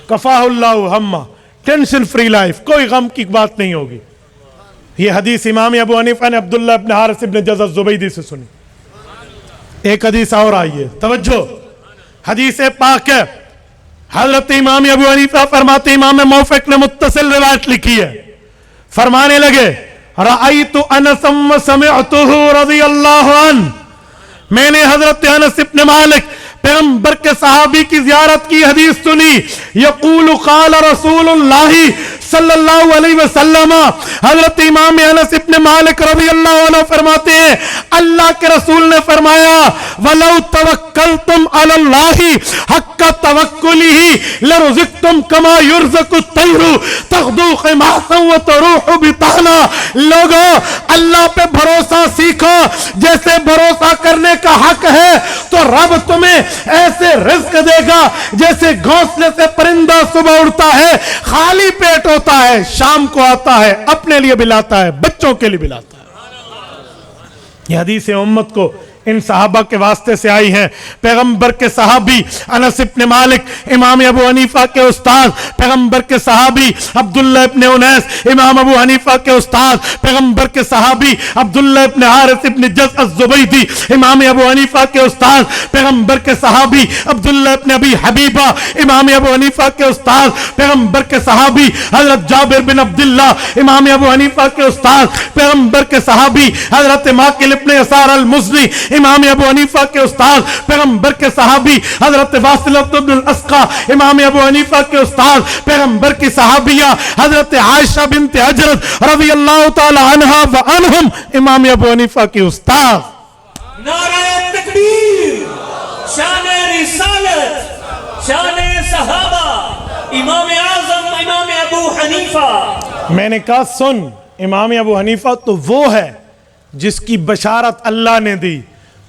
کفاہ اللہ ہمہ، ٹینشن فری لائف، کوئی غم کی بات نہیں ہوگی۔ یہ حدیث امام ابو حنیفہ نے عبداللہ ابن حارث ابن جز الزبیدی سے سنی۔ ایک حدیث اور آئی ہے، توجہ، حدیث پاک ہے، حضرت امام ابو حنیفہ فرماتے، امام موفق نے متصل روایت لکھی ہے، فرمانے لگے رأیت انس وسمعتہ رضی اللہ عنہ، میں نے حضرت انس ابن مالک پیغمبر کے صحابی کی زیارت کی حدیث سنی، یقول قال رسول اللہ صلی اللہ علیہ وسلم، حضرت امام انس ابن مالک رضی اللہ عنہ فرماتے ہیں اللہ کے رسول نے فرمایا وَلَوْ تَوَكَّلْتُمْ عَلَى اللَّهِ حَقَّ تَوَكُّلِهِ لَرُزِقْتُمْ كَمَا يُرْزَقُ الطَّيْرُ تَغْدُو خِمَاصًا وَتَرُوحُ بِطَانًا، لوگوں اللہ پہ بھروسہ سیکھو، جیسے بھروسہ کرنے کا حق ہے تو رب تمہیں ایسے رزق دے گا جیسے گھونسلے سے پرندہ صبح اڑتا ہے خالی پیٹ ہوتا ہے، شام کو آتا ہے، اپنے لیے بھی لاتا ہے، بچوں کے لیے بھی لاتا ہے۔ یہ حدیث امت کو ان صحابہ کے واسطے سے آئی ہیں۔ پیغمبر کے صحابی انس ابن مالک، امام ابو حنیفہ کے استاد، پیغمبر کے صحابی عبداللہ ابن انیس، امام ابو حنیفہ کے استاد، پیغمبر کے صحابی عبداللہ ابن حارث ابن جز الزبیدی، امام ابو حنیفہ کے استاد، پیغمبر کے صحابی عبداللہ ابن ابی حبیبہ، امام ابو حنیفہ کے استاد، پیغمبر کے صحابی حضرت جابر بن عبداللہ، امام ابو حنیفہ کے استاد، پیغمبر کے صحابی حضرت ماقل ابن یسار المزنی، امام ابو حنیفہ کے استاد، پیغمبر کے صحابی حضرت واصلہ بن الاسقا، امام ابو حنیفہ کے استاد، پیغمبر کی صحابیہ حضرت عائشہ بنت حجرت رضی اللہ تعالی عنہا وعنہم، امام ابو حنیفہ کی استاد۔ نعرہ تکبیر، شان رسالت، شان صحابہ، امام اعظم امام ابو حنیفہ۔ میں نے کہا سن، امام ابو حنیفہ تو وہ ہے جس کی بشارت اللہ نے دی،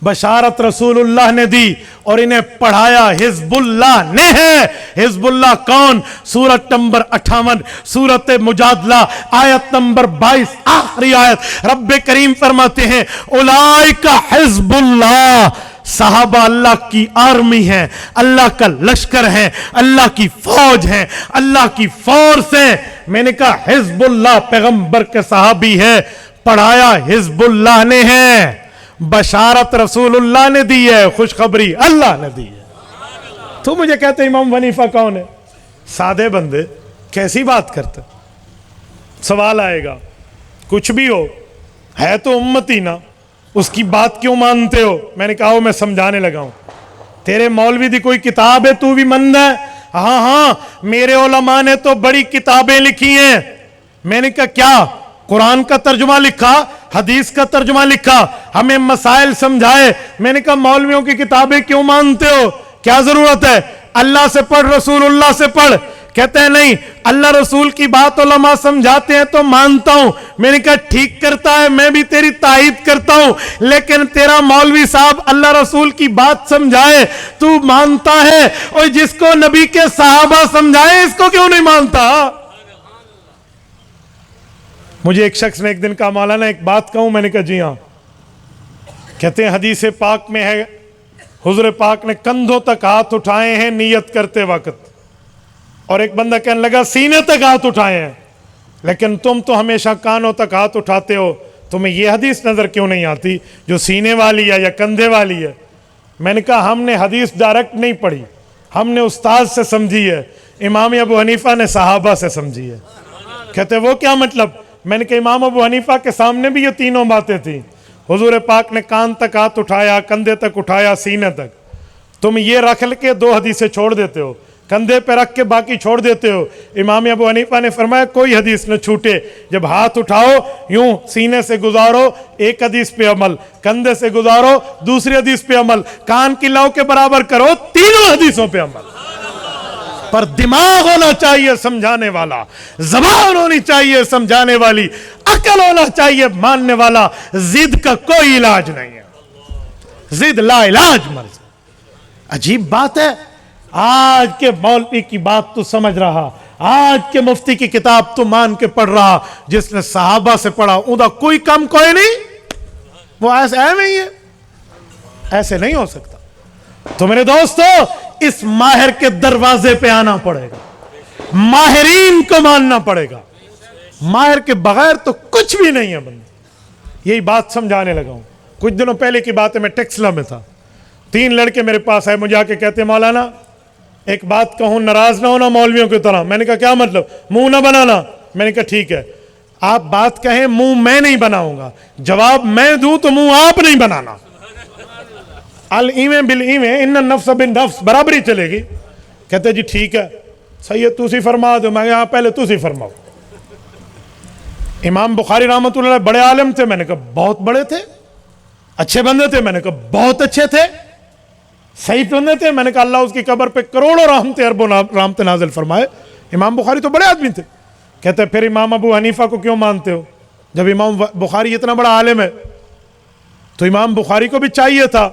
بشارت رسول اللہ نے دی اور انہیں پڑھایا حزب اللہ نے ہے۔ حزب اللہ کون؟ سورت نمبر 58 سورت مجادلہ آیت نمبر 22 آخری آیت، رب کریم فرماتے ہیں اولئک حزب اللہ، صحابہ اللہ کی آرمی ہیں، اللہ کا لشکر ہیں، اللہ کی فوج ہیں، اللہ کی فورس ہیں۔ میں نے کہا حزب اللہ پیغمبر کے صحابی ہے، پڑھایا حزب اللہ نے ہے، بشارت رسول اللہ نے دی ہے، خوشخبری اللہ نے دی ہے۔ تو مجھے کہتے امام حنیفہ کون ہے؟ سادے بندے کیسی بات کرتے، سوال آئے گا کچھ بھی ہو ہے تو امتی نا, اس کی بات کیوں مانتے ہو؟ میں نے کہا میں سمجھانے لگا ہوں, تیرے مولوی دی کوئی کتاب ہے تو بھی مند ہے؟ ہاں ہاں میرے علماء نے تو بڑی کتابیں لکھی ہیں. میں نے کہا کیا؟ قرآن کا ترجمہ لکھا, حدیث کا ترجمہ لکھا, ہمیں مسائل سمجھائے. میں نے کہا مولویوں کی کتابیں کیوں مانتے ہو؟ کیا ضرورت ہے؟ اللہ سے پڑھ, رسول اللہ سے پڑھ. کہتے ہیں نہیں, اللہ رسول کی بات علماء سمجھاتے ہیں تو مانتا ہوں. میں نے کہا ٹھیک کرتا ہے, میں بھی تیری تائید کرتا ہوں, لیکن تیرا مولوی صاحب اللہ رسول کی بات سمجھائے تو مانتا ہے, اور جس کو نبی کے صحابہ سمجھائے اس کو کیوں نہیں مانتا؟ مجھے ایک شخص نے ایک دن کہا مولانا ایک بات کہوں؟ میں نے کہا جی ہاں. کہتے ہیں حدیث پاک میں ہے حضور پاک نے کندھوں تک ہاتھ اٹھائے ہیں نیت کرتے وقت, اور ایک بندہ کہنے لگا سینے تک ہاتھ اٹھائے ہیں, لیکن تم تو ہمیشہ کانوں تک ہاتھ اٹھاتے ہو, تمہیں یہ حدیث نظر کیوں نہیں آتی جو سینے والی ہے یا کندھے والی ہے؟ میں نے کہا ہم نے حدیث ڈائریکٹ نہیں پڑھی, ہم نے استاد سے سمجھی ہے, امام ابو حنیفہ نے صحابہ سے سمجھی ہے. کہتے وہ کیا مطلب؟ میں نے کہا امام ابو حنیفہ کے سامنے بھی یہ تینوں باتیں تھیں. حضور پاک نے کان تک ہاتھ اٹھایا, کندھے تک اٹھایا, سینے تک. تم یہ رکھ کے دو حدیثیں چھوڑ دیتے ہو, کندھے پہ رکھ کے باقی چھوڑ دیتے ہو. امام ابو حنیفہ نے فرمایا کوئی حدیث نہ چھوٹے, جب ہاتھ اٹھاؤ یوں سینے سے گزارو ایک حدیث پہ عمل, کندھے سے گزارو دوسری حدیث پہ عمل, کان کی لو کے برابر کرو تینوں حدیثوں پہ عمل. پر دماغ ہونا چاہیے سمجھانے والا, زبان ہونی چاہیے سمجھانے والی, عقل ہونا چاہیے ماننے والا. ضد کا کوئی علاج نہیں ہے, ضد لا علاج مرض. عجیب بات ہے, آج کے مولوی کی بات تو سمجھ رہا, آج کے مفتی کی کتاب تو مان کے پڑھ رہا, جس نے صحابہ سے پڑھا اوندا کوئی کم کوئی نہیں, وہ ایسے ہی ہے, ایسے نہیں ہو سکتا. تو میرے دوستو اس ماہر کے دروازے پہ آنا پڑے گا, ماہرین کو ماننا پڑے گا, ماہر کے بغیر تو کچھ بھی نہیں ہے بندہ. یہی بات سمجھانے لگا ہوں. کچھ دنوں پہلے کی بات ہے, میں ٹیکسلا میں تھا, 3 لڑکے میرے پاس آئے, مجھے آ کے کہتے مولانا ایک بات کہوں, ناراض نہ ہونا مولویوں کی طرح. میں نے کہا کیا مطلب؟ منہ نہ بنانا. میں نے کہا ٹھیک ہے, آپ بات کہیں منہ میں نہیں بناؤں گا, جواب میں دوں تو منہ آپ نہیں بنانا. الایمن بالایمن ان النفس بالنفس, برابری چلے گی. کہتے جی ٹھیک ہے, صحیح ہے, تسی فرما دو. میں یہاں پہلے تسی فرماؤ. امام بخاری رحمۃ اللہ علیہ بڑے عالم تھے. میں نے کہا بہت بڑے تھے. اچھے بندے تھے. میں نے کہا بہت اچھے تھے. صحیح بندے تھے. میں نے کہا اللہ اس کی قبر پہ کروڑوں رحمتیں اربوں رحمتیں نازل فرمائے. امام بخاری تو بڑے آدمی تھے. کہتے پھر امام ابو حنیفہ کو کیوں مانتے ہو جب امام بخاری اتنا بڑا عالم ہے؟ تو امام بخاری کو بھی چاہیے تھا,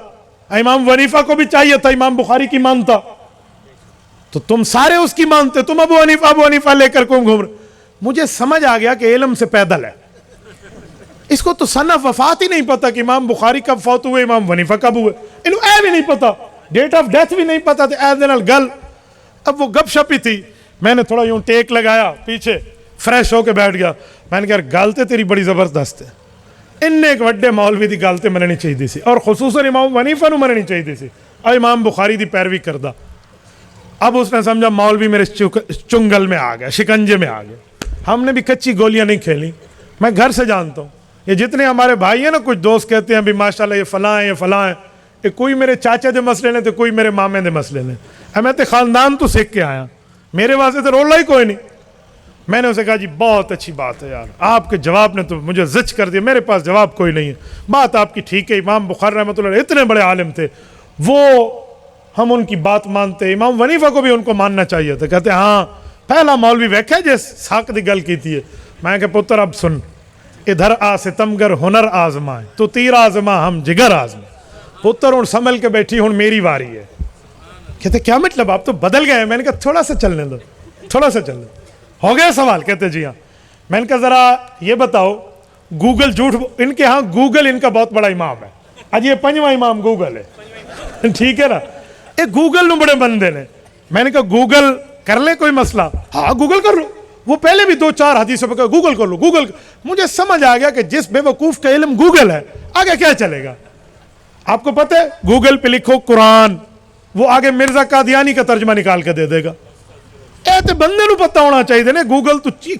امام حنیفہ کو بھی چاہیے تھا امام بخاری کی مانتا. تو تم سارے اس کی مانتے, تم ابو حنیفہ لے کر کیوں گھوم رہے؟ مجھے سمجھ آ گیا کہ علم سے پیدل ہے. اس کو تو سن وفات ہی نہیں پتا کہ امام بخاری کب فوت ہوئے, امام حنیفہ کب ہوئے, انہوں اے بھی نہیں پتا, ڈیٹ آف ڈیتھ بھی نہیں پتا تھے. اے دن گل اب وہ گپ شپ ہی تھی. میں نے تھوڑا یوں ٹیک لگایا پیچھے, فریش ہو کے بیٹھ گیا. میں نے کہا گل تے تیری بڑی زبردست ہے, ان ایک وڈے مولوی دی گل تے مننی چاہیے سی, اور خصوصاً امام حنیفہ نو مننی چاہیے سی, اور امام بخاری دی پیروی کردا. اب اس نے سمجھا مولوی میرے چنگل میں آ گیا, شکنجے میں آ گیا. ہم نے بھی کچی گولیاں نہیں کھیلی. میں گھر سے جانتا ہوں یہ جتنے ہمارے بھائی ہیں نا, کچھ دوست کہتے ہیں بھی ماشاءاللہ یہ فلاں ہیں, یہ فلاں ہیں, یہ کوئی میرے چاچا دے مسئلے نے تو کوئی میرے مامے دے مسئلے نے. میں تے خاندان تو سیکھ کے آیا, میرے واسطے تو رولا ہی کوئی نہیں. میں نے اسے کہا جی بہت اچھی بات ہے یار, آپ کے جواب نے تو مجھے زچ کر دیا, میرے پاس جواب کوئی نہیں ہے. بات آپ کی ٹھیک ہے, امام بخاری رحمۃ اللہ اتنے بڑے عالم تھے, وہ ہم ان کی بات مانتے. امام حنیفہ کو بھی ان کو ماننا چاہیے تھا. کہتے ہاں پہلا مولوی ویکھا جس حق دی گل کیتی ہے. میں کہ پتر اب سن, ادھر آ ستمگر ہنر آزمائے, تو تیر آزما ہم جگر آزمائے. پتر ہوں سنبھل کے بیٹھی, ہوں میری واری ہے. کہتے کیا مطلب, آپ تو بدل گئے ہیں. میں نے کہا تھوڑا سا چلنے دو, تھوڑا سا چلنے دو. ہو گیا سوال؟ کہتے جی ہاں. میں نے کہا ذرا یہ بتاؤ, گوگل جھوٹ, ان کے ہاں گوگل ان کا بہت بڑا امام ہے. آج یہ 5واں امام گوگل ہے, ٹھیک ہے نا. ایک گوگل نو بڑے بندے نے. میں نے کہا گوگل کر لیں کوئی مسئلہ؟ ہاں گوگل کر لو. وہ پہلے بھی 2-4 حدیثوں پہ کہا گوگل کر لو, گوگل. مجھے سمجھ آ گیا کہ جس بے وقوف کا علم گوگل ہے, آگے کیا چلے گا. آپ کو پتہ ہے گوگل پہ لکھو قرآن, وہ آگے مرزا قادیانی کا ترجمہ نکال کے دے دے گا. ਇਹ ਤੇ ਬੰਦੇ ਨੂੰ ਪਤਾ ਹੋਣਾ ਚਾਹੀਦਾ ਨੇ ਗੂਗਲ ਤੋਂ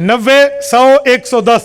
90, 100, 110।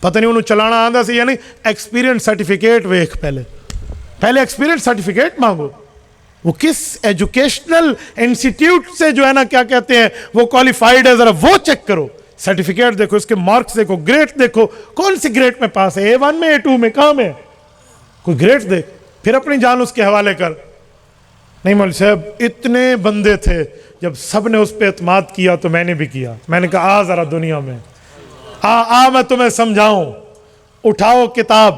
پتہ نہیں انہوں چلانا آندہ سی یعنی ایکسپیرینس سرٹیفکیٹ ویکھ پہلے ایکسپیرینس سرٹیفکیٹ مانگو. وہ کس ایجوکیشنل انسٹیٹیوٹ سے جو ہے نا کیا کہتے ہیں وہ کوالیفائیڈ ہے, ذرا وہ چیک کرو. سرٹیفکیٹ دیکھو, اس کے مارکس دیکھو, گریڈ دیکھو, کون سی گریڈ میں پاس ہے, A1 میں A2 میں کہاں میں, کوئی گریڈ دیکھ, پھر اپنی جان اس کے حوالے کر. نہیں مولوی صاحب اتنے بندے تھے, جب سب نے اس پہ اعتماد کیا تو میں نے بھی کیا. میں نے کہا آ ذرا دنیا میں میں تمہیں سمجھاؤں. اٹھاؤ کتاب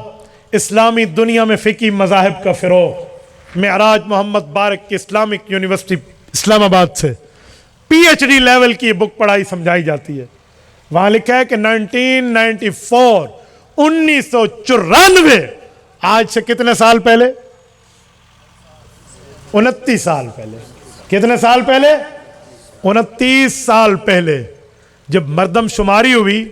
اسلامی دنیا میں فقہی مذاہب کا فروغ, معراج محمد بارک کی اسلامک یونیورسٹی اسلام آباد سے PhD لیول کی بک پڑھائی سمجھائی جاتی ہے. وہاں لکھا ہے کہ 1994 1994 آج سے کتنے سال پہلے, 29 سال پہلے. کتنے سال پہلے, 29 سال پہلے جب مردم شماری ہوئی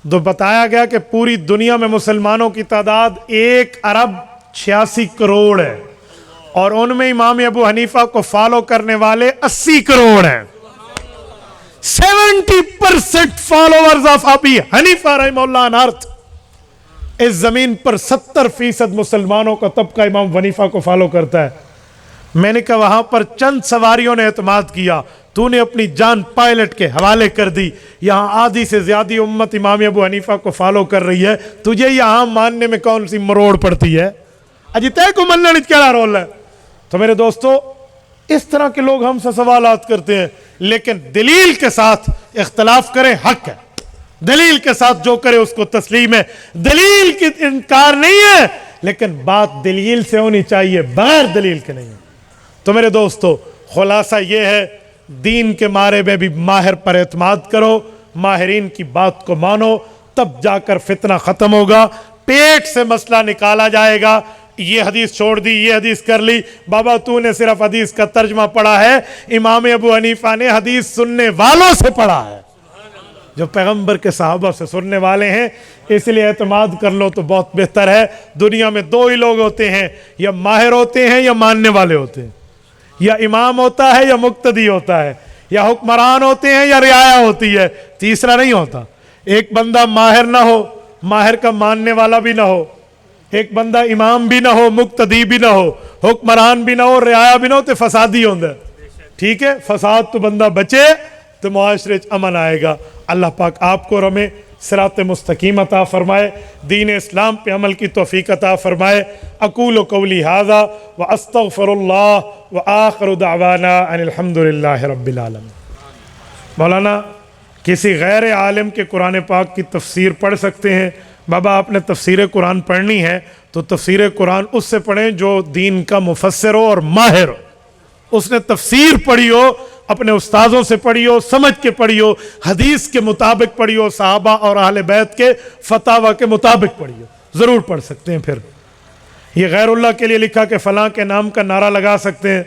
تو بتایا گیا کہ پوری دنیا میں مسلمانوں کی تعداد 1.86 کروڑ ہے, اور ان میں امام ابو حنیفہ کو فالو کرنے والے 80 کروڑ ہیں. 70% فالوورز آف ابی حنیفہ رحمہ اللہ عنہ ارتھ. اس زمین پر 70% مسلمانوں کا طبقہ امام حنیفہ کو فالو کرتا ہے. میں نے کہا وہاں پر چند سواریوں نے اعتماد کیا, تو نے اپنی جان پائلٹ کے حوالے کر دی. یہاں آدھی سے زیادہ امت امام ابو حنیفہ کو فالو کر رہی ہے, تجھے یہاں ماننے میں کون سی مروڑ پڑتی ہے؟ اجی تے کو مننے کیا رول ہے؟ تو میرے دوستو اس طرح کے لوگ ہم سے سوالات کرتے ہیں, لیکن دلیل کے ساتھ اختلاف کریں حق ہے, دلیل کے ساتھ جو کرے اس کو تسلیم ہے, دلیل کی انکار نہیں ہے, لیکن بات دلیل سے ہونی چاہیے, بغیر دلیل کے نہیں ہے. تو میرے دوستو خلاصہ یہ ہے, دین کے مارے میں بھی ماہر پر اعتماد کرو, ماہرین کی بات کو مانو, تب جا کر فتنہ ختم ہوگا, پیٹ سے مسئلہ نکالا جائے گا. یہ حدیث چھوڑ دی, یہ حدیث کر لی, بابا تو نے صرف حدیث کا ترجمہ پڑھا ہے, امام ابو حنیفہ نے حدیث سننے والوں سے پڑھا ہے, جو پیغمبر کے صحابہ سے سننے والے ہیں. اس لیے اعتماد کر لو تو بہت بہتر ہے. دنیا میں دو ہی لوگ ہوتے ہیں, یا ماہر ہوتے ہیں یا ماننے والے ہوتے ہیں, یا امام ہوتا ہے یا مقتدی ہوتا ہے, یا حکمران ہوتے ہیں یا رعایا ہوتی ہے, تیسرا نہیں ہوتا. ایک بندہ ماہر نہ ہو, ماہر کا ماننے والا بھی نہ ہو, ایک بندہ امام بھی نہ ہو, مقتدی بھی نہ ہو, حکمران بھی نہ ہو, رعایا بھی نہ ہو, تو فسادی ہوندہ ہے. ٹھیک ہے, فساد تو بندہ بچے تو معاشرے امن آئے گا. اللہ پاک آپ کو رمے صراط مستقیم عطا فرمائے, دین اسلام پہ عمل کی توفیق عطا فرمائے. اقول قولی ھذا واستغفر اللہ وآخر دعوانا ان الحمد للہ رب العالمین. مولانا کسی غیر عالم کے قرآن پاک کی تفسیر پڑھ سکتے ہیں؟ بابا آپ نے تفسیر قرآن پڑھنی ہے تو تفسیر قرآن اس سے پڑھیں جو دین کا مفسر ہو اور ماہر ہو. اس نے تفسیر پڑھی ہو, اپنے استاذوں سے پڑھی ہو, سمجھ کے پڑھی ہو, حدیث کے مطابق پڑھی ہو, صحابہ اور اہل بیت کے فتاوی کے مطابق پڑھی ہو, ضرور پڑھ سکتے ہیں. پھر یہ غیر اللہ کے لیے لکھا کہ فلاں کے نام کا نعرہ لگا سکتے ہیں,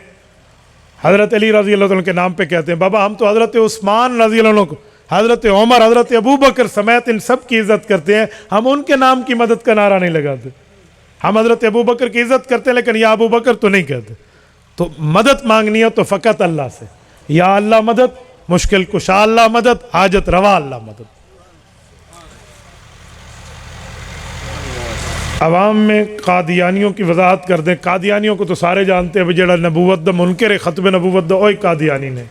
حضرت علی رضی اللہ عنہ کے نام پہ کہتے ہیں. بابا ہم تو حضرت عثمان رضی اللہ عنہ کو, حضرت عمر, حضرت ابوبکر سمیت ان سب کی عزت کرتے ہیں, ہم ان کے نام کی مدد کا نعرہ نہیں لگاتے. ہم حضرت ابوبکر کی عزت کرتے ہیں لیکن یا ابوبکر تو نہیں کہتے. تو مدد مانگنی ہے تو فقط اللہ سے, یا اللہ مدد, مشکل کشا اللہ مدد, حاجت روا اللہ مدد. عوام میں قادیانیوں کی وضاحت کر دیں. قادیانیوں کو تو سارے جانتے ہیں, جڑا نبوت دا منکر ختم نبوت دا اوہی قادیانی نے.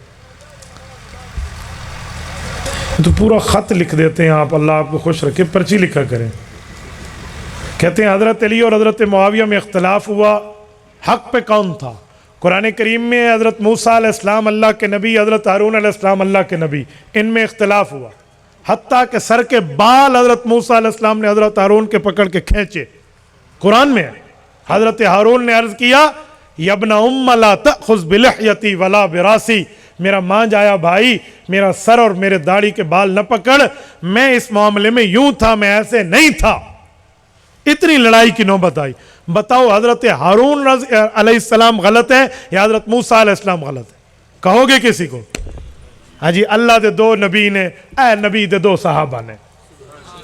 تو پورا خط لکھ دیتے ہیں آپ, اللہ آپ کو خوش رکھے, پرچی لکھا کریں. کہتے ہیں حضرت علی اور حضرت معاویہ میں اختلاف ہوا, حق پہ کون تھا؟ قرآن کریم میں حضرت موسیٰ علیہ السلام اللہ کے نبی, حضرت ہارون علیہ السلام اللہ کے نبی, ان میں اختلاف ہوا. حتیٰ کہ سر کے بال حضرت موسیٰ علیہ السلام نے حضرت ہارون کے پکڑ کے کھینچے. قرآن میں حضرت ہارون نے عرض کیا, یا ابن ام لا تأخذ بلحیتی ولا براسی, میرا ماں جایا بھائی, میرا سر اور میرے داڑھی کے بال نہ پکڑ, میں اس معاملے میں یوں تھا, میں ایسے نہیں تھا. اتنی لڑائی کی نوبت آئی. بتاؤ حضرت ہارون علیہ السلام غلط ہے یا حضرت موسیٰ علیہ السلام غلط ہے؟ کہو گے کسی کو؟ ہاں جی, اللہ دے دو نبی نے, اے نبی دے دو صحابہ نے,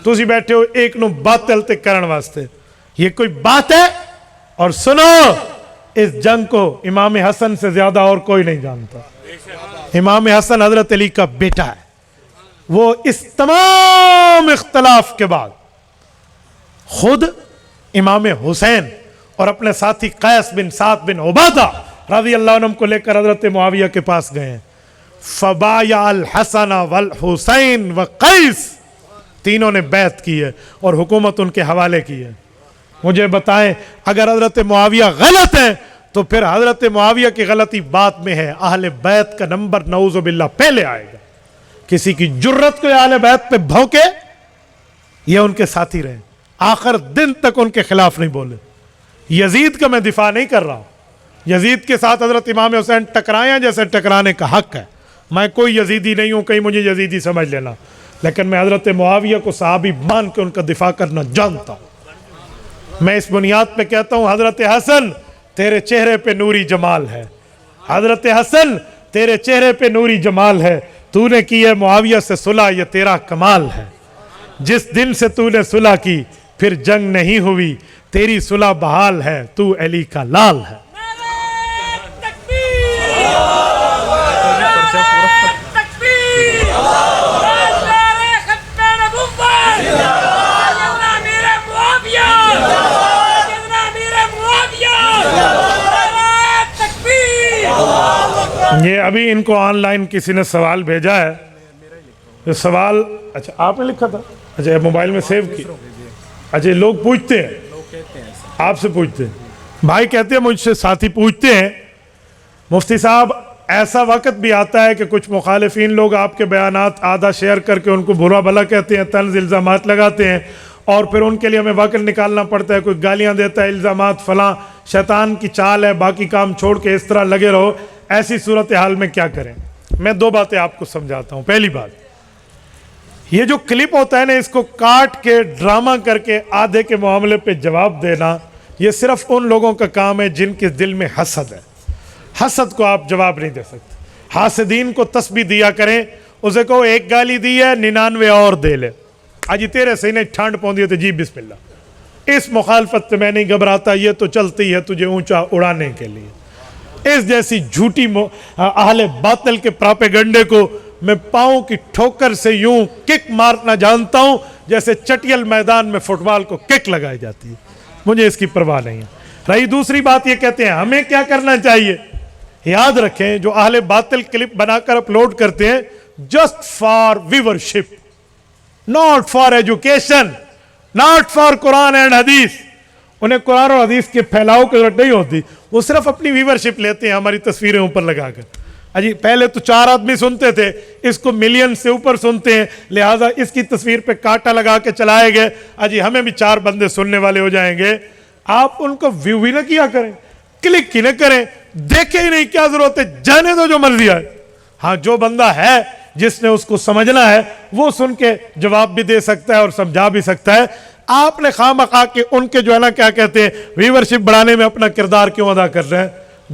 تسی بیٹھے ہو ایک نو باطل تے کرن واسطے. یہ کوئی بات ہے؟ اور سنو, اس جنگ کو امام حسن سے زیادہ اور کوئی نہیں جانتا. امام حسن حضرت علی کا بیٹا ہے. وہ اس تمام اختلاف کے بعد خود امام حسین اور اپنے ساتھی قیس بن سعد بن عبادہ رضی اللہ عنہم کو لے کر حضرت معاویہ کے پاس گئے ہیں. فبایع الحسن والحسین وقیس، تینوں نے بیعت کی ہے اور حکومت ان کے حوالے کی ہے. مجھے بتائیں اگر حضرت معاویہ غلط ہیں تو پھر حضرت معاویہ کی غلطی بات میں ہے، اہل بیت کا نمبر نعوذ باللہ پہلے آئے گا. کسی کی جرت کو اہل بیت پہ بھونکے، یہ ان کے ساتھی رہے، آخر دن تک ان کے خلاف نہیں بولے. یزید کا میں دفاع نہیں کر رہا ہوں، یزید کے ساتھ حضرت امام حسین ٹکرائیں جیسے ٹکرانے کا حق ہے، میں کوئی یزیدی نہیں ہوں، کہیں مجھے یزیدی سمجھ لینا، لیکن میں حضرت معاویہ کو صحابی مان کے ان کا دفاع کرنا جانتا ہوں. میں اس بنیاد پہ کہتا ہوں حضرت حسن تیرے چہرے پہ نوری جمال ہے، حضرت حسن تیرے چہرے پہ نوری جمال ہے، تو نے کی ہے معاویہ سے صلح، یہ تیرا کمال ہے. جس دن سے تو نے صلح کی پھر جنگ نہیں ہوئی، تیری صلح بحال ہے، تو علی کا لال ہے. یہ ابھی ان کو آن لائن کسی نے سوال بھیجا ہے، یہ سوال اچھا آپ نے لکھا تھا، اچھا موبائل میں سیو کی، اچھا لوگ پوچھتے ہیں آپ سے، پوچھتے ہیں بھائی، کہتے ہیں مجھ سے ساتھی پوچھتے ہیں مفتی صاحب ایسا وقت بھی آتا ہے کہ کچھ مخالفین لوگ آپ کے بیانات آدھا شیئر کر کے ان کو برا بھلا کہتے ہیں، طنز الزامات لگاتے ہیں، اور پھر ان کے لیے ہمیں وقت نکالنا پڑتا ہے، کوئی گالیاں دیتا ہے، الزامات فلاں، شیطان کی چال ہے، باقی کام چھوڑ کے اس طرح لگے رہو. ایسی صورتحال میں کیا کریں؟ میں دو باتیں آپ کو سمجھاتا ہوں. پہلی بات، یہ جو کلپ ہوتا ہے نا، اس کو کاٹ کے ڈرامہ کر کے آدھے کے معاملے پہ جواب دینا، یہ صرف ان لوگوں کا کام ہے جن کے دل میں حسد ہے. حسد کو آپ جواب نہیں دے سکتے. حاسدین کو تسبیح دیا کریں، اسے کہو ایک گالی دی ہے 99 اور دے لے، آجی تیرے سے انہیں ٹھانڈ پوندی ہے تو جی بسم اللہ. اس مخالفت سے میں نہیں گھبراتا، یہ تو چلتی ہے تجھے اونچا اڑانے کے لیے. اس جیسی جھوٹی اہل باطل کے پراپیگنڈے کو میں پاؤں کی ٹھوکر سے یوں کک مارنا جانتا ہوں جیسے چٹیل میدان میں فٹ بال کو کک لگائی جاتی ہے. مجھے اس کی پرواہ نہیں ہے. رہی دوسری بات، یہ کہتے ہیں ہمیں کیا کرنا چاہیے. یاد رکھیں جو اہل باطل کلپ بنا کر اپلوڈ کرتے ہیں just for viewership, not for education, not for Quran and حدیث. انہیں قرآن اور حدیث کے پھیلاؤ کی ضرورت نہیں ہوتی، وہ صرف اپنی ویورشپ لیتے ہیں ہماری تصویریں اوپر لگا کر. اجی پہلے تو 4 آدمی سنتے تھے، اس کو ملین سے اوپر سنتے ہیں، لہٰذا اس کی تصویر پہ کانٹا لگا کے چلائے گئے، اجی ہمیں بھی 4 بندے سننے والے ہو جائیں گے. آپ ان کو ویو بھی نہ کیا کریں، کلک ہی نہ کریں، دیکھیں ہی نہیں، کیا ضرورت ہے، جانے دو جو مرضی آئے. ہاں جو بندہ ہے جس نے اس کو سمجھنا ہے وہ سن کے جواب بھی دے سکتا ہے اور سمجھا بھی سکتا ہے. آپ نے خواہ کے ان کے جو ہے نا کیا کہتے ہیں ویورشپ بڑھانے میں اپنا کردار کیوں ادا کر رہے ہیں.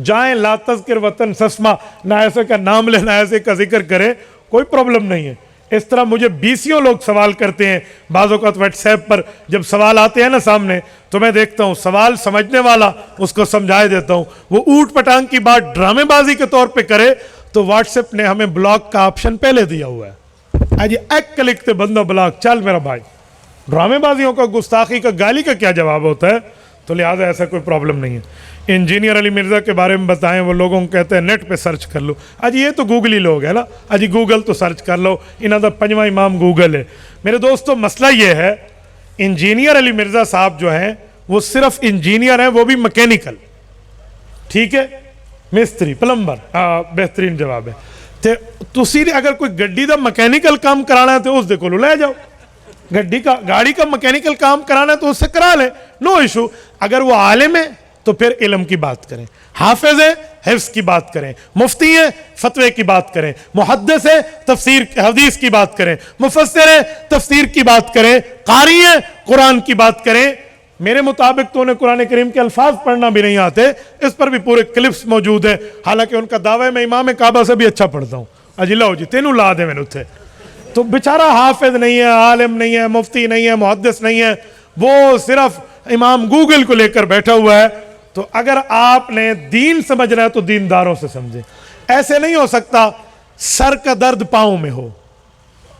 جائیں لا تذکر وطن سسما، نہ ایسے کا نام لے نہ ایسے کا ذکر کریں، کوئی پرابلم نہیں ہے. اس طرح مجھے 20 لوگ سوال کرتے ہیں بعض اوقات واٹس ایپ پر، جب سوال آتے ہیں نا سامنے تو میں دیکھتا ہوں سوال سمجھنے والا اس کو سمجھائے دیتا ہوں، وہ اوٹ پٹانگ کی بات ڈرامے بازی کے طور پہ کرے تو واٹس ایپ نے ہمیں بلاک کا آپشن پہلے دیا ہوا ہے. آج ایک کلک تے بندہ بلاک. چل میرا بھائی، ڈرامے بازیوں کا، گستاخی کا، گالی کا کیا جواب ہوتا ہے؟ تو لہٰذا ایسا کوئی پرابلم نہیں ہے. انجینئر علی مرزا کے بارے میں بتائیں، وہ لوگوں کو کہتے ہیں نیٹ پہ سرچ کر لو. آج یہ تو گوگلی لوگ ہیں نا، آج گوگل تو سرچ کر لو، انہاں دا 5واں امام گوگل ہے. میرے دوستو مسئلہ یہ ہے، انجینئر علی مرزا صاحب جو ہیں وہ صرف انجینئر ہیں، وہ بھی مکینیکل، ٹھیک ہے، مستری، پلمبر. بہترین جواب ہے. تے تسی اگر کوئی گڈی دا مکینیکل کام کرانا ہے تو اس دے کولو لے جاؤ، گاڑی کا مکینیکل کام کرانا ہے تو اس سے کرا لیں، نو ایشو. اگر وہ عالم ہے تو پھر علم کی بات کریں، حافظ ہے حفظ کی بات کریں، مفتی ہے فتوے کی بات کریں، محدث ہے تفسیر حدیث کی بات کریں، مفسر ہے تفسیر کی بات کریں، قاری ہے قرآن کی بات کریں. میرے مطابق تو انہیں قرآن کریم کے الفاظ پڑھنا بھی نہیں آتے، اس پر بھی پورے کلپس موجود ہیں، حالانکہ ان کا دعویٰ ہے میں امام کعبہ سے بھی اچھا پڑھتا ہوں. اجی لاؤ جی تینوں لا دے میں نے اتھے. تو بیچارہ حافظ نہیں ہے، عالم نہیں ہے، مفتی نہیں ہے، محدث نہیں ہے، وہ صرف امام گوگل کو لے کر بیٹھا ہوا ہے. تو اگر آپ نے دین سمجھنا ہے تو دینداروں سے سمجھیں. ایسے نہیں ہو سکتا سر کا درد پاؤں میں ہو،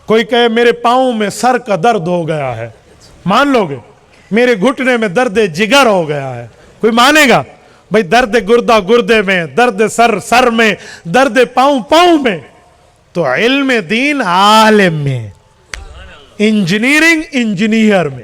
کوئی کہے میرے پاؤں میں سر کا درد ہو گیا ہے، مان لو گے؟ میرے گھٹنے میں درد جگر ہو گیا ہے. کوئی مانے گا بھائی درد گردہ گردے میں, درد سر سر میں, درد پاؤں پاؤں میں, تو علم دین عالم میں, انجینئرنگ انجینئر میں.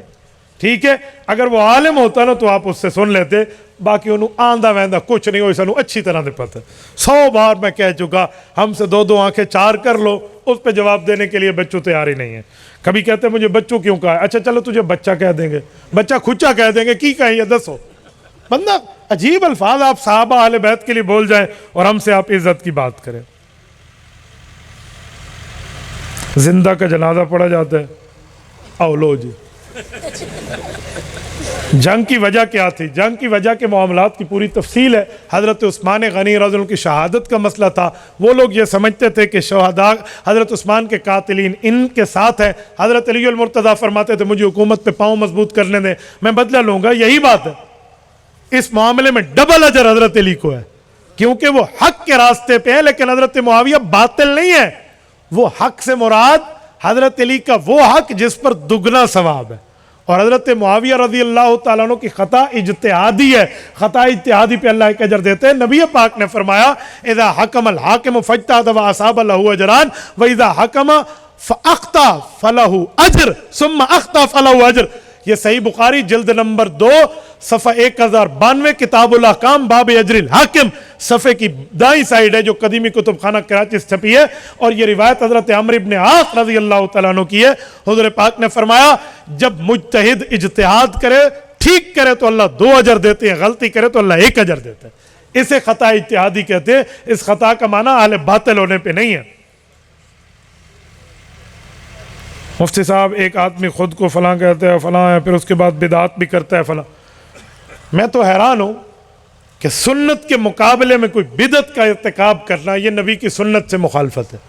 ٹھیک ہے, اگر وہ عالم ہوتا نا تو آپ اس سے سن لیتے, باقی انہوں آندہ ویندہ کچھ نہیں ہوئی, سنوں اچھی طرح دے پتہ. 100 بار میں کہہ چکا, ہم سے 2 آنکھیں 4 کر لو, اس پہ جواب دینے کے لیے بچوں تیار ہی نہیں ہے. کبھی کہتے ہیں مجھے بچوں کیوں کہا ہے, اچھا چلو تجھے بچہ کہہ دیں گے, بچہ کھچا کہہ دیں گے, کی کہیں یہ دسو. بندہ عجیب الفاظ آپ صحابہ اہل بیت کے لیے بول جائیں اور ہم سے آپ عزت کی بات کریں. زندہ کا جنازہ پڑھا جاتا ہے, اولو جی. جنگ کی وجہ کیا تھی؟ جنگ کی وجہ کے معاملات کی پوری تفصیل ہے. حضرت عثمان غنی رضی اللہ عنہ کی شہادت کا مسئلہ تھا. وہ لوگ یہ سمجھتے تھے کہ شہداء حضرت عثمان کے قاتلین ان کے ساتھ ہیں. حضرت علی المرتضیٰ فرماتے تھے مجھے حکومت پہ پاؤں مضبوط کرنے دیں, میں بدلہ لوں گا. یہی بات ہے, اس معاملے میں ڈبل اجر حضرت علی کو ہے, کیونکہ وہ حق کے راستے پہ ہے. لیکن حضرت معاویہ باطل نہیں ہے. وہ حق سے مراد حضرت علی کا وہ حق جس پر دگنا ثواب ہے, اور حضرت معاویہ رضی اللہ تعالیٰ عنہ کی خطا اجتہادی ہے. خطا اجتہادی پہ اللہ ایک اجر دیتے ہیں. نبی پاک نے فرمایا اذا حکم الحاکم فاجتہد واصاب لہ اجران واذا حکم فاخطا فلہ اجر ثم اخطا فلہ اجر. یہ صحیح بخاری جلد نمبر 2 صفحہ 1092 کتاب الاحکام باب اجر الحاکم صفحے کی دائیں سائیڈ ہے, جو قدیمی کتب خانہ کراچی سے چھپی ہے. اور یہ روایت حضرت عمرو بن عاص رضی اللہ تعالیٰ عنہ کی ہے. حضور پاک نے فرمایا جب مجتہد اجتہاد کرے ٹھیک کرے تو اللہ 2 اجر دیتے ہیں, غلطی کرے تو اللہ 1 اجر دیتا ہے. اسے خطا اجتہادی کہتے ہیں. اس خطا کا معنی اہل باطل ہونے پہ نہیں ہے. مفتی صاحب ایک آدمی خود کو فلاں کہتا ہے, فلاں ہے, پھر اس کے بعد بدعات بھی کرتا ہے فلاں. میں تو حیران ہوں کہ سنت کے مقابلے میں کوئی بدعت کا ارتکاب کرنا یہ نبی کی سنت سے مخالفت ہے.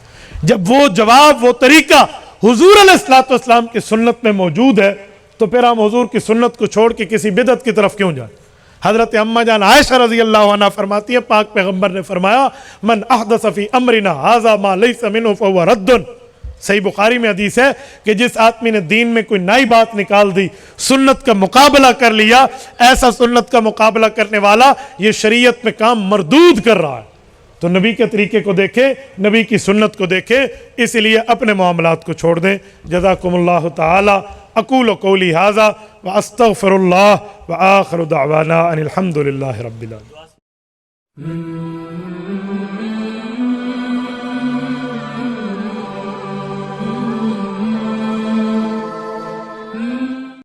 جب وہ جواب وہ طریقہ حضور علیہ الصلوۃ والسلام کی سنت میں موجود ہے تو پھر ہم حضور کی سنت کو چھوڑ کے کسی بدعت کی طرف کیوں جائیں. حضرت اماں جان عائشہ رضی اللہ عنہ فرماتی ہے پاک پیغمبر نے فرمایا من احدث فی امرنا ھذا ما لیس منہ فہو رد. صحیح بخاری میں حدیث ہے کہ جس آدمی نے دین میں کوئی نئی بات نکال دی, سنت کا مقابلہ کر لیا, ایسا سنت کا مقابلہ کرنے والا یہ شریعت میں کام مردود کر رہا ہے. تو نبی کے طریقے کو دیکھیں, نبی کی سنت کو دیکھیں, اس لیے اپنے معاملات کو چھوڑ دیں. جزاکم اللہ تعالی. اقول قولی ھذا واستغفر اللہ وآخر دعوانا ان الحمد للہ رب العالمین.